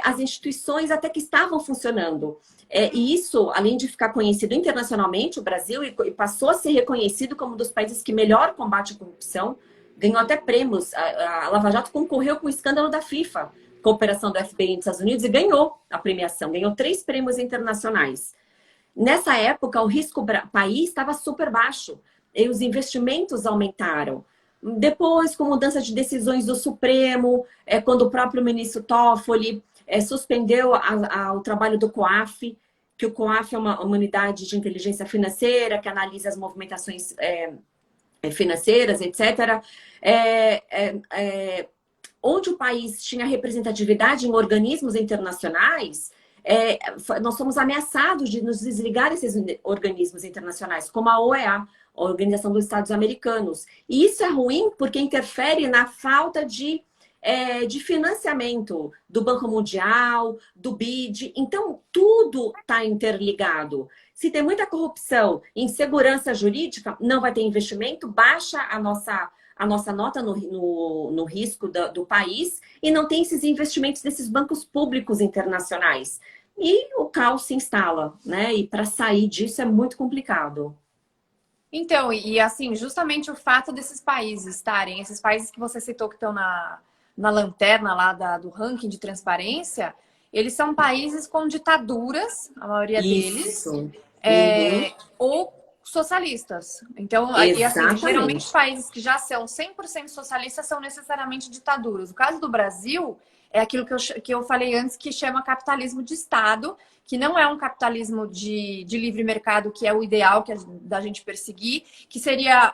As instituições até que estavam funcionando. E isso, além de ficar conhecido internacionalmente, o Brasil, e passou a ser reconhecido como um dos países que melhor combate a corrupção, ganhou até prêmios. A Lava Jato concorreu com o escândalo da FIFA, cooperação do FBI nos Estados Unidos, e ganhou a premiação, ganhou 3 prêmios internacionais. Nessa época, o risco país estava super baixo, e os investimentos aumentaram. Depois, com mudança de decisões do Supremo, quando o próprio ministro Toffoli suspendeu o trabalho do COAF, que o COAF é uma unidade de inteligência financeira que analisa as movimentações financeiras, etc. Onde o país tinha representatividade em organismos internacionais, nós somos ameaçados de nos desligar desses organismos internacionais, como a OEA, a Organização dos Estados Americanos. E isso é ruim porque interfere na falta de financiamento do Banco Mundial, do BID. Então, tudo está interligado. Se tem muita corrupção e insegurança jurídica, não vai ter investimento, baixa a nossa nota no risco do país e não tem esses investimentos desses bancos públicos internacionais. E o caos se instala, né? E para sair disso é muito complicado. Então, e assim, justamente o fato desses países estarem, esses países que você citou que estão na lanterna lá do ranking de transparência, eles são países com ditaduras, a maioria deles, ou socialistas. Então, e assim, geralmente países que já são 100% socialistas são necessariamente ditaduras. O caso do Brasil é aquilo que eu falei antes, que chama capitalismo de Estado, que não é um capitalismo de livre mercado, que é o ideal da gente perseguir, que seria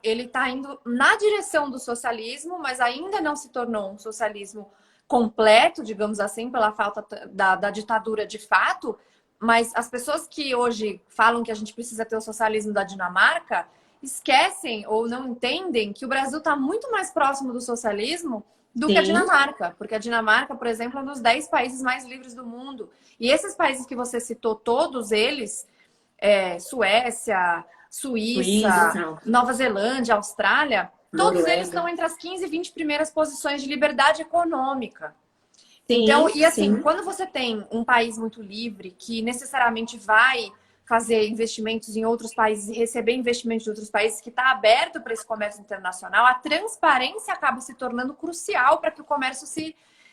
ele está indo na direção do socialismo, mas ainda não se tornou um socialismo completo, digamos assim, pela falta da ditadura de fato. Mas as pessoas que hoje falam que a gente precisa ter o socialismo da Dinamarca esquecem ou não entendem que o Brasil está muito mais próximo do socialismo do que a Dinamarca. Porque a Dinamarca, por exemplo, é um dos 10 países mais livres do mundo. E esses países que você citou, todos eles, Suécia, Suíça, Nova Zelândia, Austrália, todos eles estão entre as 15 e 20 primeiras posições de liberdade econômica. Então, e assim, quando você tem um país muito livre, que necessariamente vai fazer investimentos em outros países e receber investimentos de outros países, que está aberto para esse comércio internacional, a transparência acaba se tornando crucial para que o comércio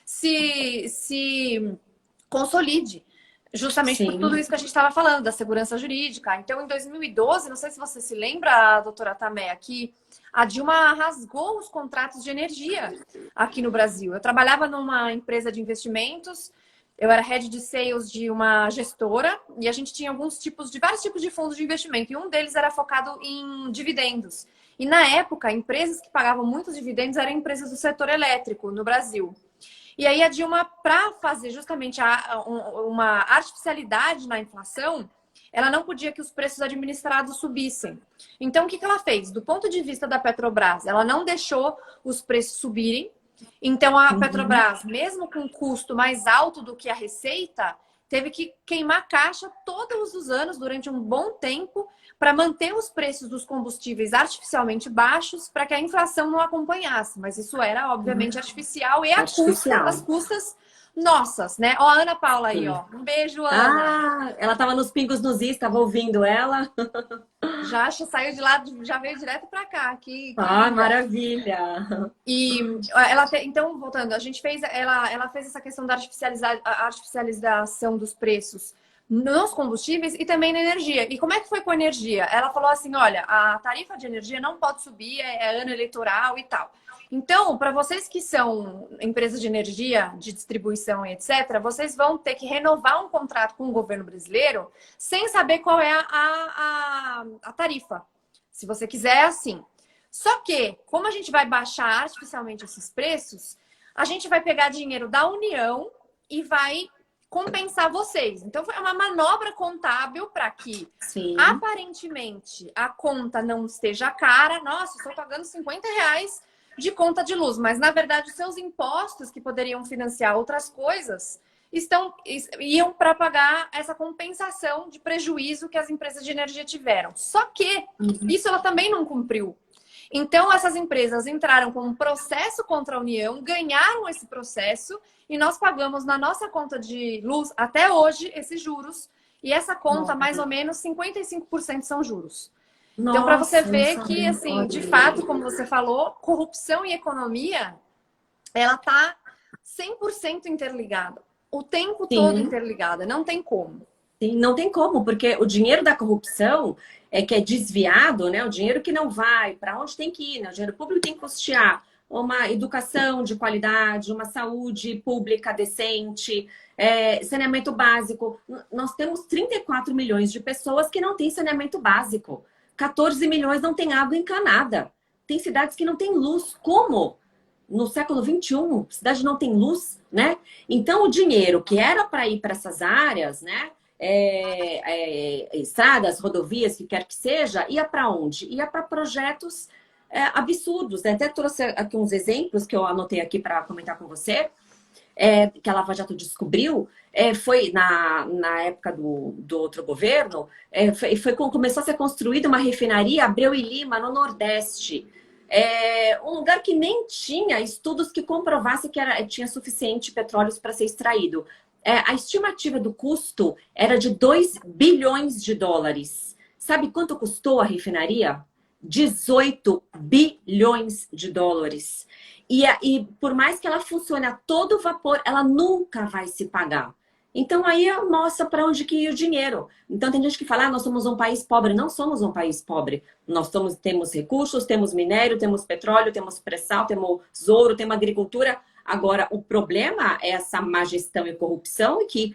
se consolide. Justamente por tudo isso que a gente estava falando, da segurança jurídica. Então, em 2012, não sei se você se lembra, doutora Tameia, que a Dilma rasgou os contratos de energia aqui no Brasil. Eu trabalhava numa empresa de investimentos, eu era head de sales de uma gestora e a gente tinha vários tipos de fundos de investimento. E um deles era focado em dividendos. E na época, empresas que pagavam muitos dividendos eram empresas do setor elétrico no Brasil. E aí a Dilma, para fazer justamente uma artificialidade na inflação, ela não podia que os preços administrados subissem. Então, o que ela fez? Do ponto de vista da Petrobras, ela não deixou os preços subirem. Então, a Petrobras, mesmo com um custo mais alto do que a receita, teve que queimar caixa todos os anos, durante um bom tempo, para manter os preços dos combustíveis artificialmente baixos, para que a inflação não acompanhasse. Mas isso era, obviamente, artificial e às custas nossas, né? Ó, a Ana Paula aí, ó. Um beijo, Ana. Ah, ela tava nos Pingos nos Is, tava ouvindo ela. Já saiu de lá, já veio direto para cá. Ah, maravilha! E ela então, voltando, a gente fez, ela fez essa questão da artificialização dos preços nos combustíveis e também na energia. E como é que foi com a energia? Ela falou assim, olha, a tarifa de energia não pode subir, é ano eleitoral e tal. Então, para vocês que são empresas de energia, de distribuição e etc., vocês vão ter que renovar um contrato com o governo brasileiro sem saber qual é a tarifa. Se você quiser, é assim. Só que, como a gente vai baixar artificialmente esses preços, a gente vai pegar dinheiro da União e vai compensar vocês. Então, foi uma manobra contábil para que, aparentemente, a conta não esteja cara. Nossa, estou pagando R$ 50 de conta de luz. Mas, na verdade, os seus impostos, que poderiam financiar outras coisas, iam para pagar essa compensação de prejuízo que as empresas de energia tiveram. Só que isso ela também não cumpriu. Então, essas empresas entraram com um processo contra a União, ganharam esse processo e nós pagamos na nossa conta de luz, até hoje, esses juros. E essa conta, mais ou menos, 55% são juros. Então, para você ver que, assim, de fato, como você falou, corrupção e economia, ela tá 100% interligada. O tempo todo interligada, não tem como. Sim, não tem como, porque o dinheiro da corrupção que é desviado, né? O dinheiro que não vai para onde tem que ir, né? O dinheiro público tem que custear uma educação de qualidade, uma saúde pública decente, saneamento básico. Nós temos 34 milhões de pessoas que não têm saneamento básico. 14 milhões não têm água encanada. Tem cidades que não têm luz. Como? No século XXI, a cidade não tem luz, né? Então, o dinheiro que era para ir para essas áreas, né? Estradas, rodovias, que quer que seja, ia para onde? Ia para projetos absurdos, né? Até trouxe aqui uns exemplos que eu anotei aqui para comentar com você, que a Lava Jato descobriu, foi na época do outro governo, começou a ser construída uma refinaria, Abreu e Lima, no Nordeste. Um lugar que nem tinha estudos que comprovassem que tinha suficiente petróleo para ser extraído. A estimativa do custo era de 2 bilhões de dólares. Sabe quanto custou a refinaria? 18 bilhões de dólares. E por mais que ela funcione a todo vapor, ela nunca vai se pagar. Então aí mostra para onde que ia o dinheiro. Então tem gente que fala, nós somos um país pobre. Não somos um país pobre. Nós temos recursos, temos minério, temos petróleo, temos pré-sal, temos ouro, temos agricultura. Agora, o problema é essa má gestão e corrupção e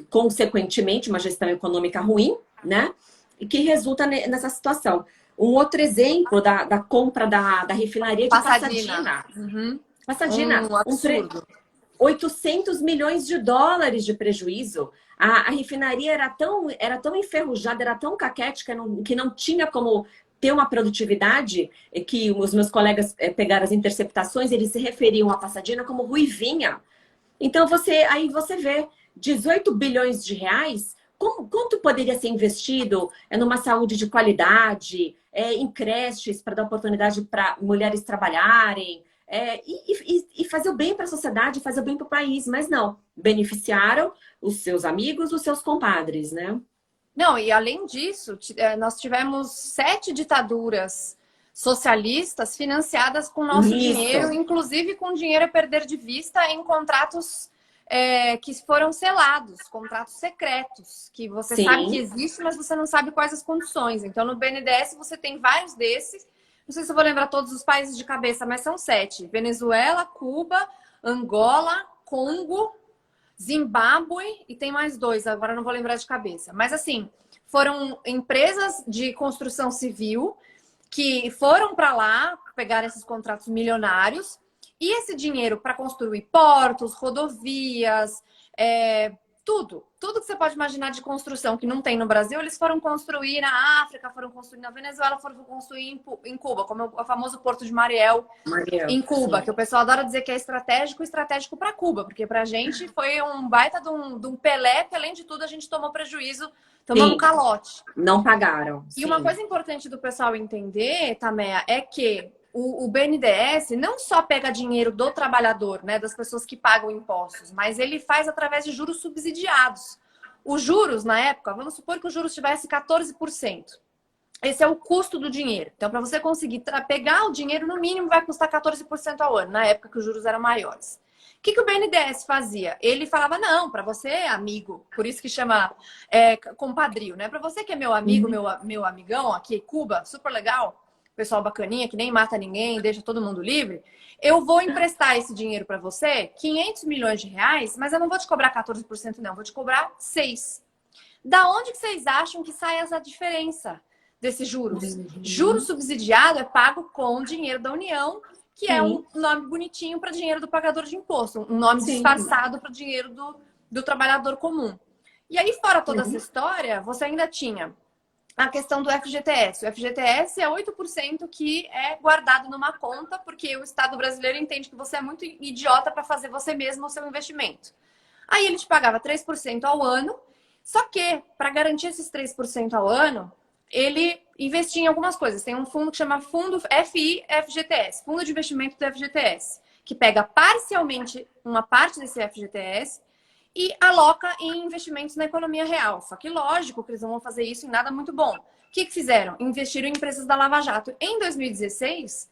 consequentemente, uma gestão econômica ruim, né? E que resulta nessa situação. Um outro exemplo da compra da refinaria de Pasadena. Pasadena. Um absurdo. 800 milhões de dólares de prejuízo. A refinaria era tão enferrujada, era tão caquética que não tinha como ter uma produtividade, que os meus colegas pegaram as interceptações, eles se referiam a Pasadena como ruivinha. Então, aí você vê 18 bilhões de reais, quanto poderia ser investido numa saúde de qualidade, em creches para dar oportunidade para mulheres trabalharem, e fazer o bem para a sociedade, fazer o bem para o país. Mas não, beneficiaram os seus amigos, os seus compadres, né? Não, e além disso, nós tivemos 7 ditaduras socialistas financiadas com nosso dinheiro, inclusive com dinheiro a perder de vista em contratos que foram selados, contratos secretos, que você sabe que existe, mas você não sabe quais as condições. Então, no BNDES você tem vários desses. Não sei se eu vou lembrar todos os países de cabeça, mas são 7. Venezuela, Cuba, Angola, Congo, Zimbábue e tem mais 2, agora não vou lembrar de cabeça. Mas assim, foram empresas de construção civil que foram para lá pegar esses contratos milionários e esse dinheiro para construir portos, rodovias, Tudo que você pode imaginar de construção que não tem no Brasil, eles foram construir na África, foram construir na Venezuela, foram construir em Cuba, como o famoso Porto de Mariel, em Cuba, sim. que o pessoal adora dizer que é estratégico para Cuba, porque pra gente foi um baita de um Pelé, que além de tudo a gente tomou prejuízo, tomou um Sim, calote. não pagaram, E uma sim. coisa importante do pessoal entender, Tameia, é que o BNDES não só pega dinheiro do trabalhador, né, das pessoas que pagam impostos, mas ele faz através de juros subsidiados. Os juros, na época, vamos supor que os juros tivesse 14%. Esse é o custo do dinheiro. Então, para você conseguir pegar o dinheiro, no mínimo vai custar 14% ao ano, na época que os juros eram maiores. O que o BNDES fazia? Ele falava, não, para você, amigo, por isso que chama compadrio, né? Para você que é meu amigo, Uhum. meu amigão aqui, Cuba, super legal, pessoal bacaninha, que nem mata ninguém, deixa todo mundo livre, eu vou emprestar esse dinheiro para você, 500 milhões de reais, mas eu não vou te cobrar 14% não, vou te cobrar 6%. Da onde que vocês acham que sai essa diferença desses juros? Juro Uhum. subsidiado é pago com dinheiro da União, que é um Sim, nome bonitinho para dinheiro do pagador de imposto, um nome sim. disfarçado para o dinheiro do trabalhador comum. E aí, fora toda essa Uhum. história, você ainda tinha a questão do FGTS. O FGTS é 8% que é guardado numa conta, porque o Estado brasileiro entende que você é muito idiota para fazer você mesmo o seu investimento. Aí ele te pagava 3% ao ano, só que, para garantir esses 3% ao ano, ele investia em algumas coisas. Tem um fundo que chama Fundo FI-FGTS, Fundo de Investimento do FGTS, que pega parcialmente uma parte desse FGTS e aloca em investimentos na economia real. Só que, lógico, que eles não vão fazer isso em nada muito bom. O que fizeram? Investiram em empresas da Lava Jato. Em 2016,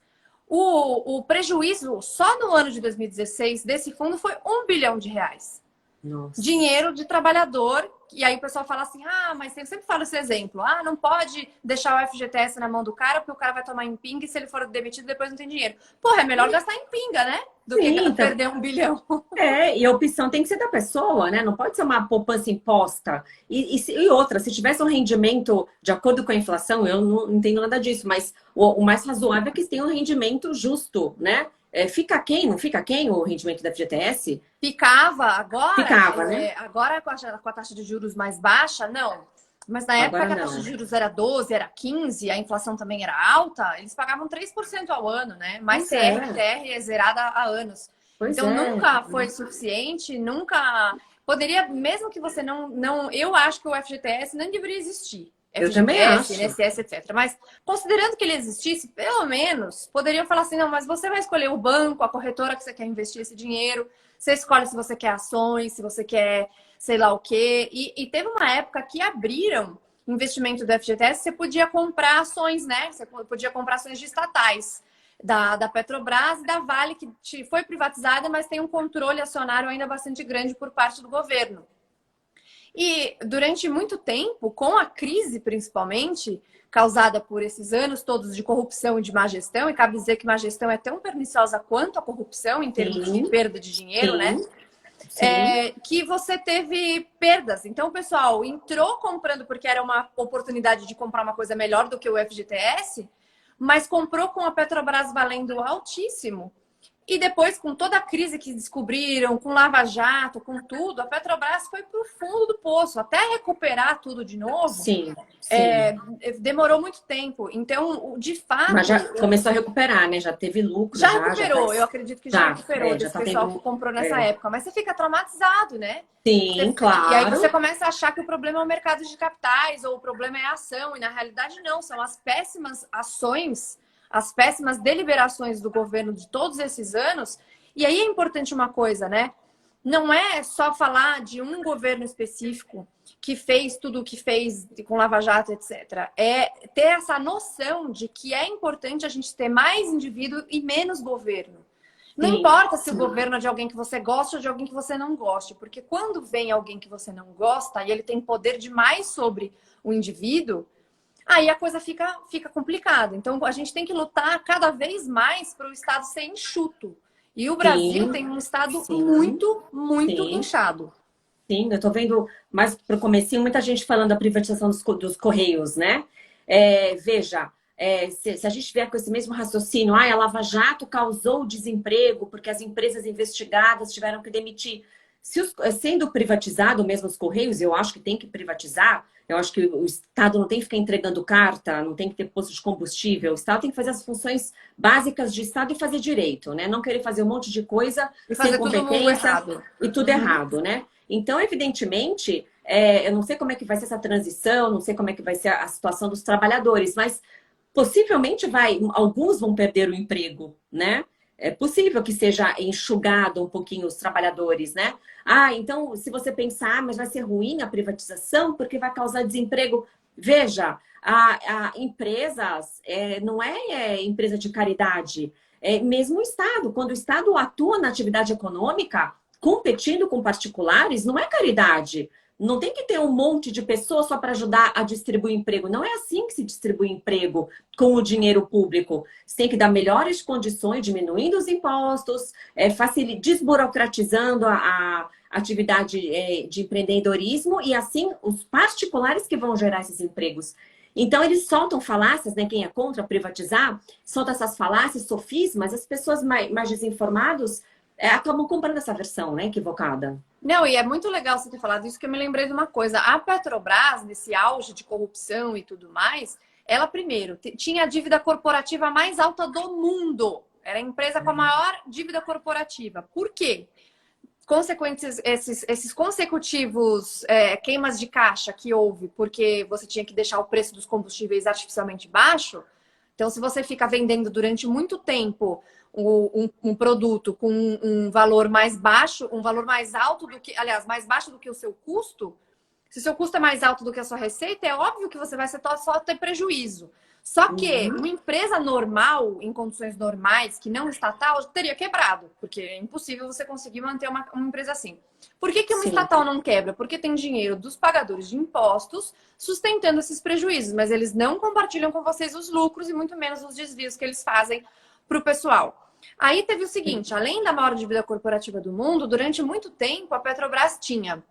o prejuízo só no ano de 2016 desse fundo foi 1 bilhão de reais, Nossa. dinheiro de trabalhador. E aí o pessoal fala assim, ah, mas eu sempre falo esse exemplo, ah, não pode deixar o FGTS na mão do cara, porque o cara vai tomar em pinga e se ele for demitido depois não tem dinheiro. Porra, é melhor gastar em pinga, né? Do que Sim, então, perder 1 bilhão. e a opção tem que ser da pessoa, né? Não pode ser uma poupança imposta. E outra, se tivesse um rendimento de acordo com a inflação, eu não entendo nada disso, mas o mais razoável é que tenha um rendimento justo, né? Fica quem? Não fica quem o rendimento da FGTS? Ficava, agora, Ficava, né? agora com a taxa de juros mais baixa, não. Mas na época Agora que a taxa de não. juros era 12, era 15, a inflação também era alta, eles pagavam 3% ao ano, né? Mais Pois CR, que é, TR é zerada há anos. pois Então é. nunca foi suficiente, nunca. Poderia, mesmo que você não. Eu acho que o FGTS não deveria existir. Eu também FGTS, acho. INSS, etc. Mas considerando que ele existisse, pelo menos poderiam falar assim: não, mas você vai escolher o banco, a corretora que você quer investir esse dinheiro. Você escolhe se você quer ações, se você quer sei lá o quê. E teve uma época que abriram investimento do FGTS, você podia comprar ações, né? Você podia comprar ações de estatais. Da Petrobras e da Vale, que foi privatizada, mas tem um controle acionário ainda bastante grande por parte do governo. E durante muito tempo, com a crise principalmente, causada por esses anos todos de corrupção e de má gestão, e cabe dizer que má gestão é tão perniciosa quanto a corrupção em termos de Sim, perda de dinheiro, né? sim, sim. Que você teve perdas. Então, o pessoal entrou comprando porque era uma oportunidade de comprar uma coisa melhor do que o FGTS, mas comprou com a Petrobras valendo altíssimo. E depois, com toda a crise que descobriram, com Lava Jato, com tudo, a Petrobras foi para o fundo do poço. Até recuperar tudo de novo, Sim, sim. demorou muito tempo. Então, de Mas fato, já começou a recuperar, né? Já teve lucro, já já recuperou. Eu faz. acredito que já recuperou Já desse tá pessoal que tendo. comprou nessa É. época. Mas você fica traumatizado, né? Sim, E aí você claro. começa a achar que o problema é o mercado de capitais ou o problema é a ação. E na realidade não, são as péssimas ações, as péssimas deliberações do governo de todos esses anos. E aí é importante uma coisa, né? Não é só falar de um governo específico que fez tudo o que fez com Lava Jato, etc. É ter essa noção de que é importante a gente ter mais indivíduo e menos governo. Não Sim, importa se o sim. governo é de alguém que você gosta ou de alguém que você não goste, porque quando vem alguém que você não gosta e ele tem poder demais sobre o indivíduo, aí a coisa fica complicada. Então a gente tem que lutar cada vez mais para o Estado ser enxuto. E o Brasil Sim, tem um Estado sim, muito, muito sim. inchado. Sim, eu tô vendo mais pro comecinho muita gente falando da privatização dos Correios, né? Veja, se a gente vier com esse mesmo raciocínio, a Lava Jato causou desemprego porque as empresas investigadas tiveram que demitir. Sendo privatizado mesmo os Correios, eu acho que tem que privatizar. Eu acho que o Estado não tem que ficar entregando carta, não tem que ter posto de combustível. O Estado tem que fazer as funções básicas de Estado e fazer direito, né? Não querer fazer um monte de coisa E sem fazer tudo competência errado. e tudo errado, né? Então, evidentemente, eu não sei como é que vai ser essa transição, não sei como é que vai ser a situação dos trabalhadores, mas possivelmente alguns vão perder o emprego, né? É possível que seja enxugado um pouquinho os trabalhadores, né? Ah, então, se você pensar, mas vai ser ruim a privatização porque vai causar desemprego. Veja, a empresas não é empresa de caridade. É mesmo o Estado. Quando o Estado atua na atividade econômica, competindo com particulares, não é caridade. Não tem que ter um monte de pessoas só para ajudar a distribuir emprego. Não é assim que se distribui emprego com o dinheiro público. Você tem que dar melhores condições, diminuindo os impostos, desburocratizando a atividade de empreendedorismo e assim os particulares que vão gerar esses empregos. Então, eles soltam falácias, né? Quem é contra privatizar, solta essas falácias, sofismas, as pessoas mais desinformadas acabam comprando essa versão, né, equivocada. Não, e é muito legal você ter falado isso, que eu me lembrei de uma coisa. A Petrobras, nesse auge de corrupção e tudo mais, ela primeiro tinha a dívida corporativa mais alta do mundo. Era a empresa com a maior dívida corporativa. Por quê? Consequentes, esses consecutivos queimas de caixa que houve, porque você tinha que deixar o preço dos combustíveis artificialmente baixo. Então, se você fica vendendo durante muito tempo um produto com um valor mais baixo, um valor mais alto do que, aliás, mais baixo do que o seu custo, se o seu custo é mais alto do que a sua receita, é óbvio que você vai só ter prejuízo. Só que uma empresa normal, em condições normais, que não estatal, teria quebrado, porque é impossível você conseguir manter uma empresa assim. Por que uma estatal não quebra? Porque tem dinheiro dos pagadores de impostos sustentando esses prejuízos, mas eles não compartilham com vocês os lucros e muito menos os desvios que eles fazem para o pessoal. Aí teve o seguinte, além da maior dívida corporativa do mundo, durante muito tempo a Petrobras tinha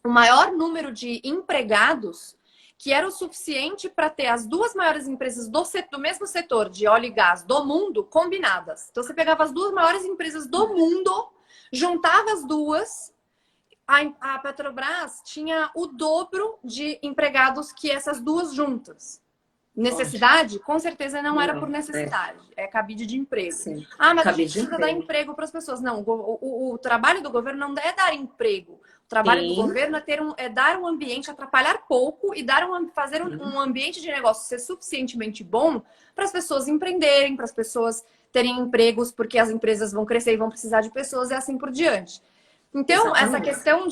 o maior número de empregados que era o suficiente para ter as duas maiores empresas do mesmo setor de óleo e gás do mundo combinadas. Então você pegava as duas maiores empresas do mundo, juntava as duas, a Petrobras tinha o dobro de empregados que essas duas juntas. Necessidade? Com certeza não era por necessidade. É cabide de emprego. Sim. Ah, mas Cabide a gente precisa dar emprego para as pessoas. Não, o trabalho do governo não é dar emprego. O trabalho do governo é dar um ambiente, atrapalhar pouco e fazer um ambiente de negócio ser suficientemente bom para as pessoas empreenderem, para as pessoas terem empregos, porque as empresas vão crescer e vão precisar de pessoas e assim por diante. Então, essa questão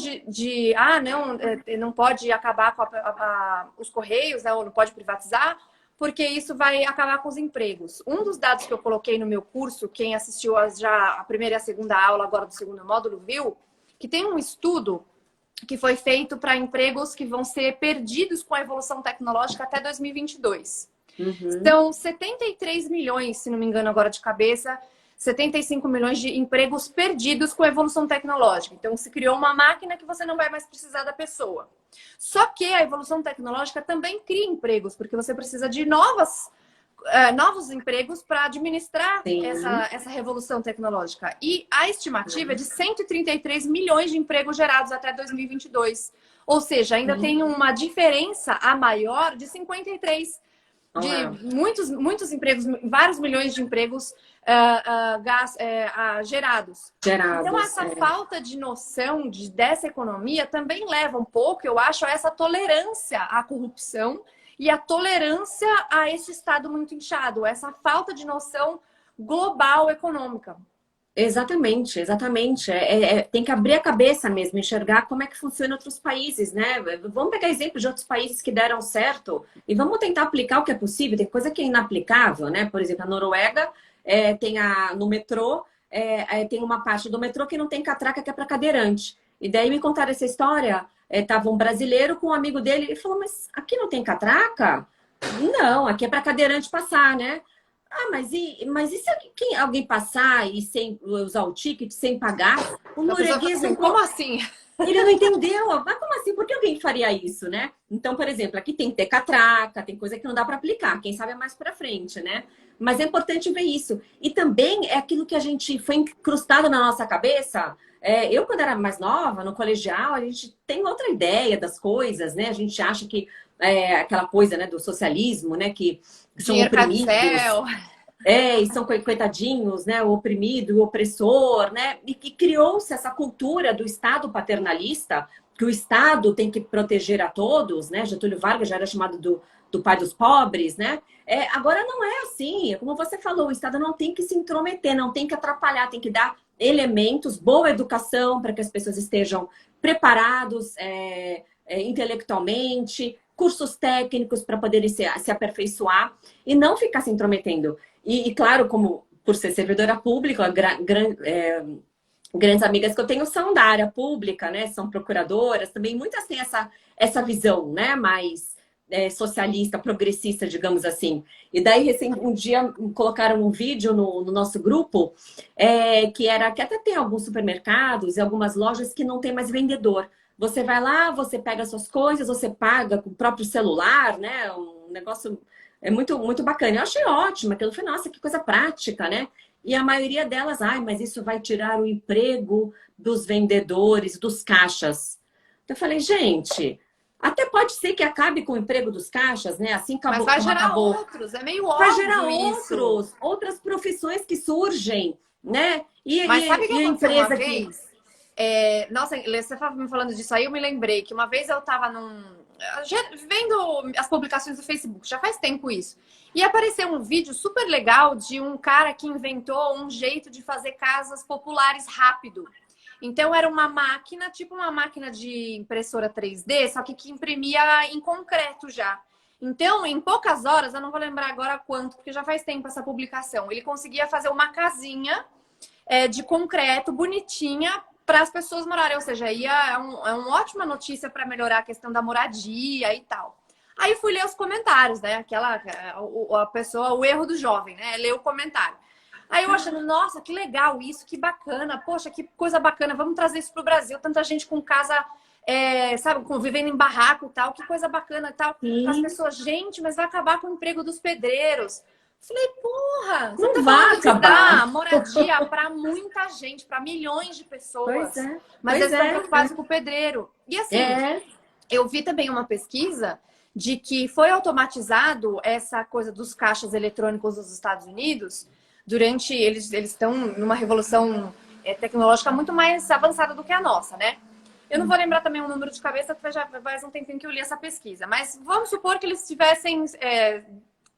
não pode acabar com os Correios, né, ou não pode privatizar, porque isso vai acabar com os empregos. Um dos dados que eu coloquei no meu curso, quem assistiu já a primeira e a segunda aula agora do segundo módulo viu, que tem um estudo que foi feito para empregos que vão ser perdidos com a evolução tecnológica até 2022. São 73 milhões, se não me engano agora de cabeça, 75 milhões de empregos perdidos com a evolução tecnológica. Então, se criou uma máquina que você não vai mais precisar da pessoa. Só que a evolução tecnológica também cria empregos, porque você precisa de novos empregos para administrar essa revolução tecnológica. E a estimativa é de 133 milhões de empregos gerados até 2022. Ou seja, ainda tem uma diferença a maior de 53 de muitos empregos, vários milhões de empregos gerados. Então, essa falta de noção dessa economia também leva um pouco, eu acho, a essa tolerância à corrupção e a tolerância a esse Estado muito inchado, essa falta de noção global econômica. Exatamente, exatamente. Tem que abrir a cabeça mesmo, enxergar como é que funciona em outros países, né? Vamos pegar exemplos de outros países que deram certo e vamos tentar aplicar o que é possível. Tem coisa que é inaplicável, né? Por exemplo, a Noruega tem no metrô, tem uma parte do metrô que não tem catraca, que é para cadeirante. E daí me contaram essa história, tava um brasileiro com um amigo dele e falou, mas aqui não tem catraca? Não, aqui é para cadeirante passar, né? Ah, mas e se alguém passar e sem usar o ticket, sem pagar? O norueguês como assim? Ele não entendeu. Mas como assim? Por que alguém faria isso, né? Então, por exemplo, aqui tem que ter catraca, tem coisa que não dá para aplicar. Quem sabe é mais para frente, né? Mas é importante ver isso. E também é aquilo que a gente foi incrustado na nossa cabeça. Eu, quando era mais nova, no colegial, a gente tem outra ideia das coisas, né? A gente acha que aquela coisa, né, do socialismo, né, que são Dinheiro cai do oprimidos. céu. E são coitadinhos, né? O oprimido, o opressor, né? E que criou-se essa cultura do Estado paternalista, que o Estado tem que proteger a todos, né? Getúlio Vargas já era chamado do pai dos pobres, né? Agora não é assim. Como você falou, o Estado não tem que se intrometer, não tem que atrapalhar, tem que dar elementos, boa educação para que as pessoas estejam preparados intelectualmente, cursos técnicos para poderem se aperfeiçoar e não ficar se intrometendo. E claro, como por ser servidora pública, grandes amigas que eu tenho são da área pública, né? São procuradoras, também muitas têm essa visão, né? Mais socialista, progressista, digamos assim. E daí, um dia, colocaram um vídeo no nosso grupo que até tem alguns supermercados e algumas lojas que não tem mais vendedor. Você vai lá, você pega suas coisas, você paga com o próprio celular, né? Um negócio muito, muito bacana. Eu achei ótimo aquilo. Eu falei, nossa, que coisa prática, né? E a maioria delas, mas isso vai tirar o emprego dos vendedores, dos caixas. Então, eu falei, gente, até pode ser que acabe com o emprego dos caixas, né? Assim Mas vai como gerar acabou. outros, é meio Vai óbvio gerar isso. outras profissões que surgem, né? Mas sabe o que E a aconteceu uma empresa que... vez? Nossa, você estava me falando disso aí, eu me lembrei que uma vez eu estava vendo as publicações do Facebook, já faz tempo isso. E apareceu um vídeo super legal de um cara que inventou um jeito de fazer casas populares rápido. Então era uma máquina, tipo uma máquina de impressora 3D, só que imprimia em concreto já. Então, em poucas horas, eu não vou lembrar agora quanto, porque já faz tempo essa publicação, ele conseguia fazer uma casinha de concreto, bonitinha, para as pessoas morarem. Ou seja, é uma ótima notícia para melhorar a questão da moradia e tal. Aí fui ler os comentários, né? A pessoa, o erro do jovem, né? Ler o comentário. Aí eu achando, nossa, que legal isso, que bacana, poxa, que coisa bacana, vamos trazer isso para o Brasil. Tanta gente com casa, sabe, vivendo em barraco e tal, que coisa bacana e tal. As pessoas, gente, mas vai acabar com o emprego dos pedreiros. Falei, porra, você Não tá vai falando de acabar. dar moradia para muita gente, para milhões de Pois pessoas. é, Mas eles estão preocupados com o pedreiro. E assim, eu vi também uma pesquisa de que foi automatizado essa coisa dos caixas eletrônicos dos Estados Unidos durante... Eles estão numa revolução tecnológica muito mais avançada do que a nossa, né? Eu não vou lembrar também o número de cabeça, porque já faz um tempinho que eu li essa pesquisa. Mas vamos supor que eles tivessem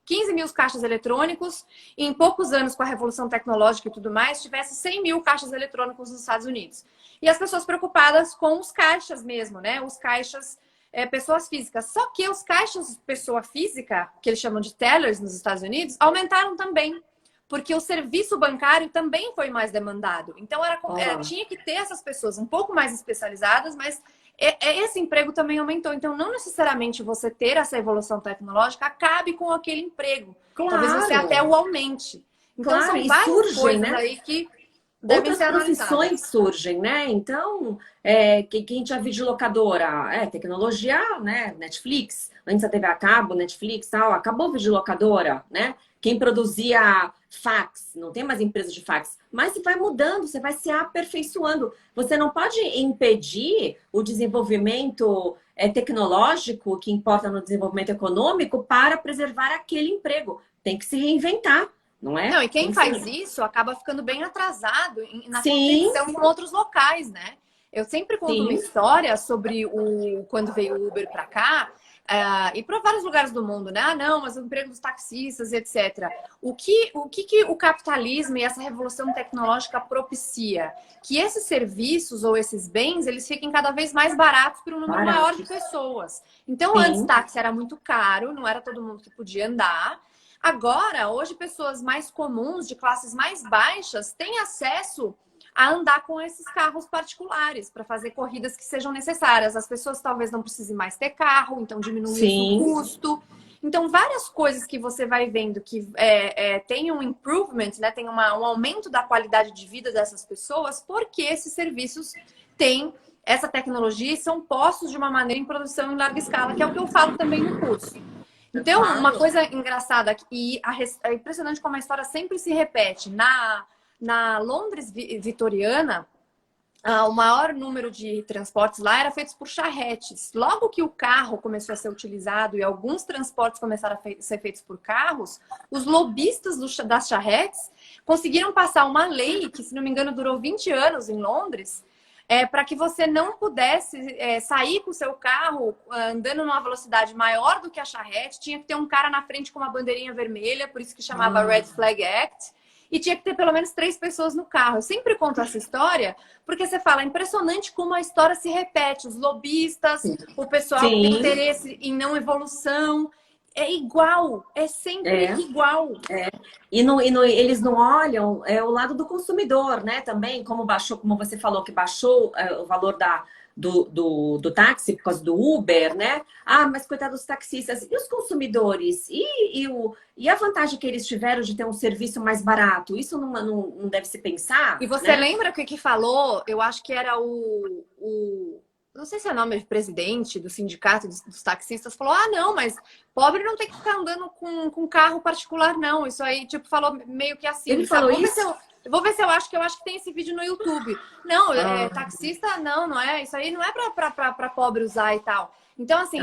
15 mil caixas eletrônicos e em poucos anos, com a revolução tecnológica e tudo mais, tivesse 100 mil caixas eletrônicos nos Estados Unidos. E as pessoas preocupadas com os caixas mesmo, né? Os caixas pessoas físicas. Só que os caixas pessoa física, que eles chamam de tellers nos Estados Unidos, aumentaram também. Porque o serviço bancário também foi mais demandado. Então, tinha que ter essas pessoas um pouco mais especializadas, mas esse emprego também aumentou. Então, não necessariamente você ter essa evolução tecnológica acabe com aquele emprego. claro. Talvez você até o aumente. Então, Claro, são várias surgem, coisas né? aí que devem Outras ser profissões analisadas. surgem, né? Então, quem tinha videolocadora, tecnologia, né? Netflix, antes a TV a cabo, Netflix, tal, acabou a videolocadora, né? Quem produzia fax, não tem mais empresa de fax, mas você vai mudando, você vai se aperfeiçoando. Você não pode impedir o desenvolvimento tecnológico que importa no desenvolvimento econômico para preservar aquele emprego. Tem que se reinventar. Não é? Não, e quem faz isso acaba ficando bem atrasado na Sim, competição com outros locais, né? Eu sempre conto uma sim. história sobre quando veio o Uber para cá, e para vários lugares do mundo, né? Ah, não, mas o emprego dos taxistas, etc. O que o capitalismo e essa revolução tecnológica propicia? Que esses serviços ou esses bens, eles fiquem cada vez mais baratos para um número maior de pessoas. Então, antes Sim. táxi era muito caro, não era todo mundo que podia andar. Agora, hoje, pessoas mais comuns, de classes mais baixas, têm acesso a andar com esses carros particulares para fazer corridas que sejam necessárias. As pessoas talvez não precisem mais ter carro, então diminui o custo. Então, várias coisas que você vai vendo que tem um improvement, né? Tem um aumento da qualidade de vida dessas pessoas, porque esses serviços têm essa tecnologia e são postos de uma maneira em produção em larga escala, que é o que eu falo também no curso. Então, uma coisa engraçada, e é impressionante como a história sempre se repete. Na Londres vitoriana, o maior número de transportes lá era feito por charretes. Logo que o carro começou a ser utilizado e alguns transportes começaram a ser feitos por carros, os lobistas das charretes conseguiram passar uma lei que, se não me engano, durou 20 anos em Londres, para que você não pudesse sair com o seu carro andando numa velocidade maior do que a charrete. Tinha que ter um cara na frente com uma bandeirinha vermelha, por isso que chamava Red Flag Act. E tinha que ter pelo menos 3 pessoas no carro. Eu sempre conto essa história porque você fala, é impressionante como a história se repete. Os lobistas, o pessoal que tem interesse em não evolução. É igual, é sempre igual. Eles não olham o lado do consumidor, né? Também, como baixou, como você falou, que baixou o valor do táxi por causa do Uber, né? Ah, mas coitado dos taxistas. E os consumidores? E a vantagem que eles tiveram de ter um serviço mais barato? Isso não deve se pensar? E você lembra o que falou? Eu acho que era não sei se é o nome de presidente do sindicato dos taxistas, falou, não, mas pobre não tem que ficar andando com carro particular, não. Isso aí, tipo, falou meio que assim. Ele falou isso? Vou ver se eu acho que tem esse vídeo no YouTube. Não, taxista, não é. Isso aí não é para pobre usar e tal. Então, assim,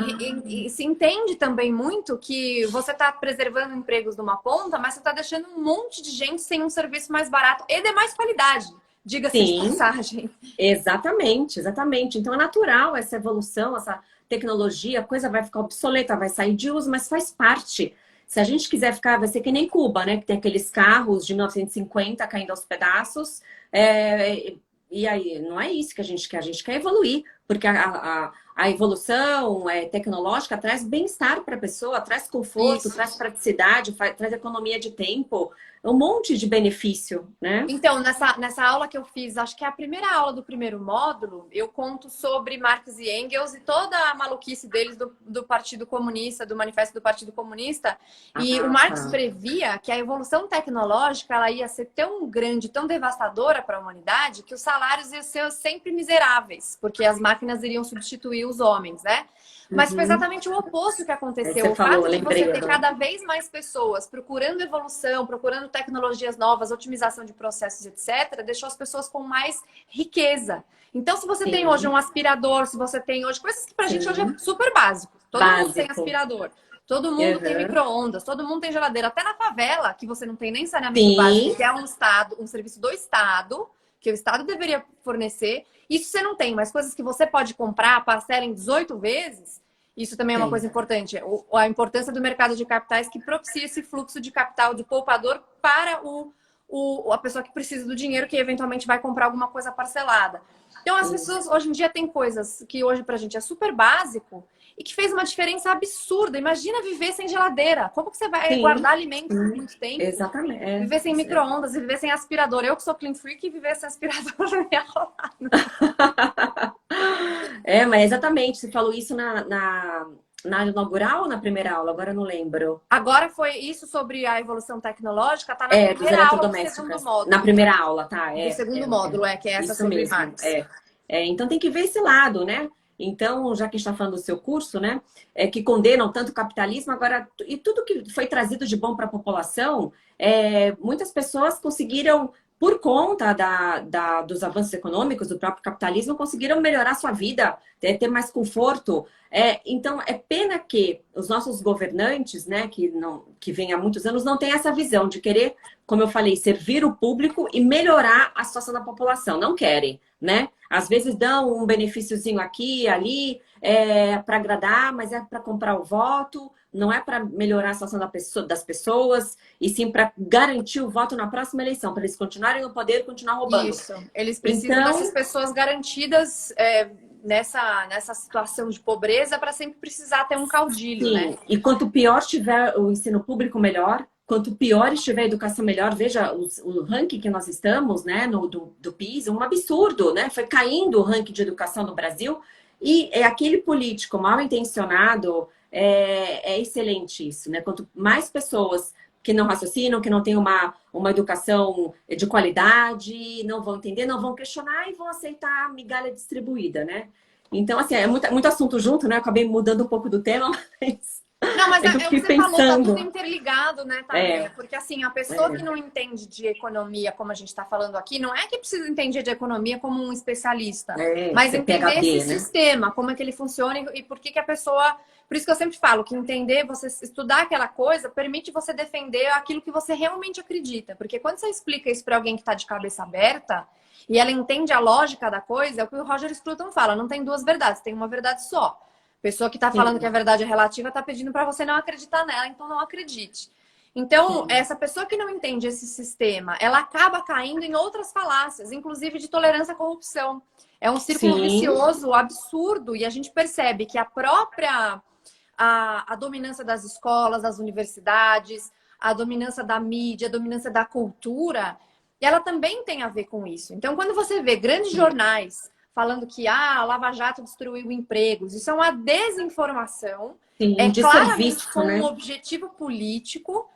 se entende também muito que você está preservando empregos de uma ponta, mas você está deixando um monte de gente sem um serviço mais barato e de mais qualidade. Diga-se de passagem. Exatamente, exatamente. Então é natural essa evolução, essa tecnologia, a coisa vai ficar obsoleta, vai sair de uso, mas faz parte. Se a gente quiser ficar, vai ser que nem Cuba, né? Que tem aqueles carros de 1950 caindo aos pedaços. E aí, não é isso que a gente quer evoluir, porque a evolução tecnológica traz bem-estar para a pessoa, traz conforto, traz praticidade, traz economia de tempo, um monte de benefício, né? Então, nessa aula que eu fiz, acho que é a primeira aula do primeiro módulo, eu conto sobre Marx e Engels e toda a maluquice deles do Partido Comunista, do Manifesto do Partido Comunista. E o Marx previa que a evolução tecnológica ela ia ser tão grande, tão devastadora para a humanidade, que os salários iam ser sempre miseráveis, porque as máquinas iriam substituir os homens, né? Mas foi exatamente o oposto que aconteceu. O fato de você ter cada vez mais pessoas procurando evolução, procurando tecnologias novas, otimização de processos, etc., deixou as pessoas com mais riqueza. Então, se você tem hoje um aspirador, se você tem hoje coisas que pra gente hoje é super básico. Todo mundo tem aspirador. Todo mundo tem micro-ondas, todo mundo tem geladeira. Até na favela, que você não tem nem saneamento básico, que é um serviço do Estado, que o Estado deveria fornecer. Isso você não tem, mas coisas que você pode comprar, parcela em 18 vezes, isso também é uma coisa importante. A importância do mercado de capitais que propicia esse fluxo de capital de poupador para a pessoa que precisa do dinheiro, que eventualmente vai comprar alguma coisa parcelada. Então, as pessoas hoje em dia têm coisas que hoje pra gente é super básico e que fez uma diferença absurda. Imagina viver sem geladeira. Como que você vai guardar alimentos por muito tempo? Exatamente. Viver sem micro-ondas, viver sem aspirador. Eu que sou clean freak, viver sem aspirador não ia rolar. Mas exatamente. Você falou isso na inaugural ou na primeira aula? Agora eu não lembro. Agora foi isso sobre a evolução tecnológica, tá na primeira aula do segundo módulo. Na primeira aula, tá. Do segundo módulo, que é essa sobre Marx. Então tem que ver esse lado, né? Então, já que a gente está falando do seu curso, né? Que condenam tanto o capitalismo, agora, e tudo que foi trazido de bom para a população, muitas pessoas conseguiram, por conta dos avanços econômicos, do próprio capitalismo, conseguiram melhorar sua vida, ter mais conforto. Então, é pena que os nossos governantes, né, que vêm há muitos anos, não têm essa visão de querer, como eu falei, servir o público e melhorar a situação da população. Não querem, né? Às vezes dão um benefíciozinho aqui, ali, para agradar, mas é para comprar o voto, não é para melhorar a situação das pessoas, e sim para garantir o voto na próxima eleição, para eles continuarem no poder e continuar roubando. Isso. Eles precisam dessas pessoas garantidas nessa situação de pobreza para sempre precisar ter um caudilho, né? E quanto pior estiver o ensino público, melhor. Quanto pior estiver a educação, melhor. Veja o ranking que nós estamos, né, do PISA, um absurdo, né? Foi caindo o ranking de educação no Brasil. E aquele político mal intencionado, é excelente isso, né? Quanto mais pessoas que não raciocinam, que não têm uma educação de qualidade, não vão entender, não vão questionar e vão aceitar a migalha distribuída, né? Então, assim, é muito assunto junto, né? Eu acabei mudando um pouco do tema, mas Não, mas é que eu é o que fiquei você falou, tá tudo pensando. interligado, né, Tânia? Porque assim, a pessoa que É, não entende de economia, como a gente está falando aqui, não é que precisa entender de economia como um especialista, mas ser entender esse PhD, né? sistema, como é que ele funciona e por que que a pessoa. Por isso que eu sempre falo que entender, você estudar aquela coisa, permite você defender aquilo que você realmente acredita. Porque quando você explica isso para alguém que está de cabeça aberta e ela entende a lógica da coisa, é o que o Roger Scruton fala: não tem duas verdades, tem uma verdade só. Pessoa que está falando que a Sim, verdade é relativa está pedindo para você não acreditar nela, então não acredite. Então, sim, essa pessoa que não entende esse sistema, ela acaba caindo em outras falácias, inclusive de tolerância à corrupção. É um círculo sim, vicioso absurdo e a gente percebe que a própria a dominância das escolas, das universidades, a dominância da mídia, a dominância da cultura, ela também tem a ver com isso. Então, quando você vê grandes jornais falando que a Lava Jato destruiu empregos, isso é uma desinformação, sim, é um claramente desserviço, com um né? objetivo político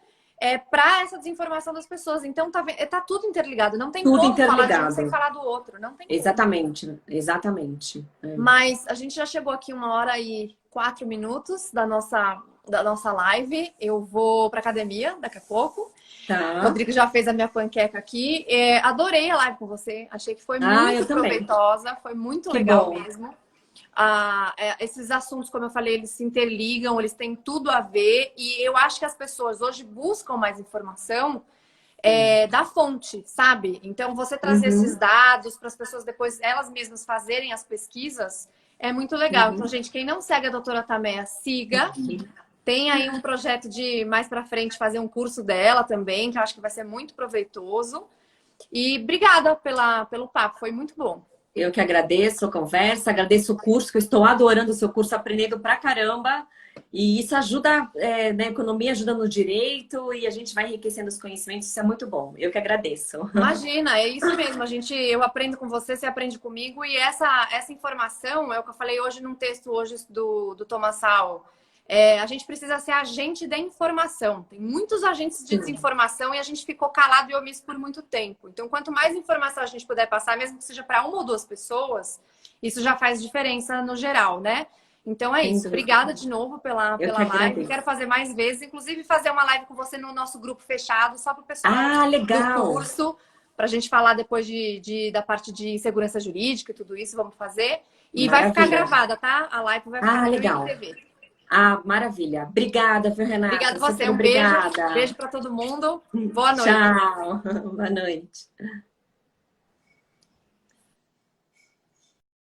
para essa desinformação das pessoas. Então, tá tudo interligado. Não tem Tudo como falar de um sem interligado. falar do outro. Não tem como. Exatamente, exatamente. É. Mas a gente já chegou aqui 1h04 da nossa live. Eu vou para academia daqui a pouco. O Tá. Rodrigo já fez a minha panqueca aqui. Adorei a live com você. Achei que foi Ah, muito eu também. proveitosa. Foi muito Que legal bom. mesmo. Esses assuntos, como eu falei, eles se interligam, eles têm tudo a ver. E eu acho que as pessoas hoje buscam mais informação da fonte, sabe? Então, você trazer esses Uhum, dados para as pessoas depois elas mesmas fazerem as pesquisas é muito legal. Então, uhum. gente, quem não segue a doutora Tameia, siga. Tem aí um projeto de mais para frente fazer um curso dela também, que eu acho que vai ser muito proveitoso. E obrigada pelo papo, foi muito bom. Eu que agradeço a conversa, agradeço o curso, que eu estou adorando o seu curso, aprendendo pra caramba. E isso ajuda na economia, ajuda no direito, e a gente vai enriquecendo os conhecimentos, isso é muito bom. Eu que agradeço. Imagina, é isso mesmo. Eu aprendo com você, você aprende comigo, e essa informação é o que eu falei hoje num texto hoje do Thomas Sowell. A gente precisa ser agente da informação. Tem muitos agentes de Sim, desinformação e a gente ficou calado e omisso por muito tempo. Então, quanto mais informação a gente puder passar, mesmo que seja para uma ou duas pessoas, isso já faz diferença no geral, né? Então é sem isso. dúvida. Obrigada de novo Eu que pela live. Quero agradeço. fazer mais vezes, inclusive fazer uma live com você no nosso grupo fechado, só para o pessoal Ah, do legal! curso, para a gente falar depois da parte de segurança jurídica e tudo isso, vamos fazer. E vai ficar Maravilha. gravada, tá? A live vai ficar Ah, no meu legal. IGTV. Ah, maravilha. Obrigada, viu, Obrigada Renata? a você. Super Um beijo. obrigada. Beijo para todo mundo. Boa noite. Tchau. Boa noite.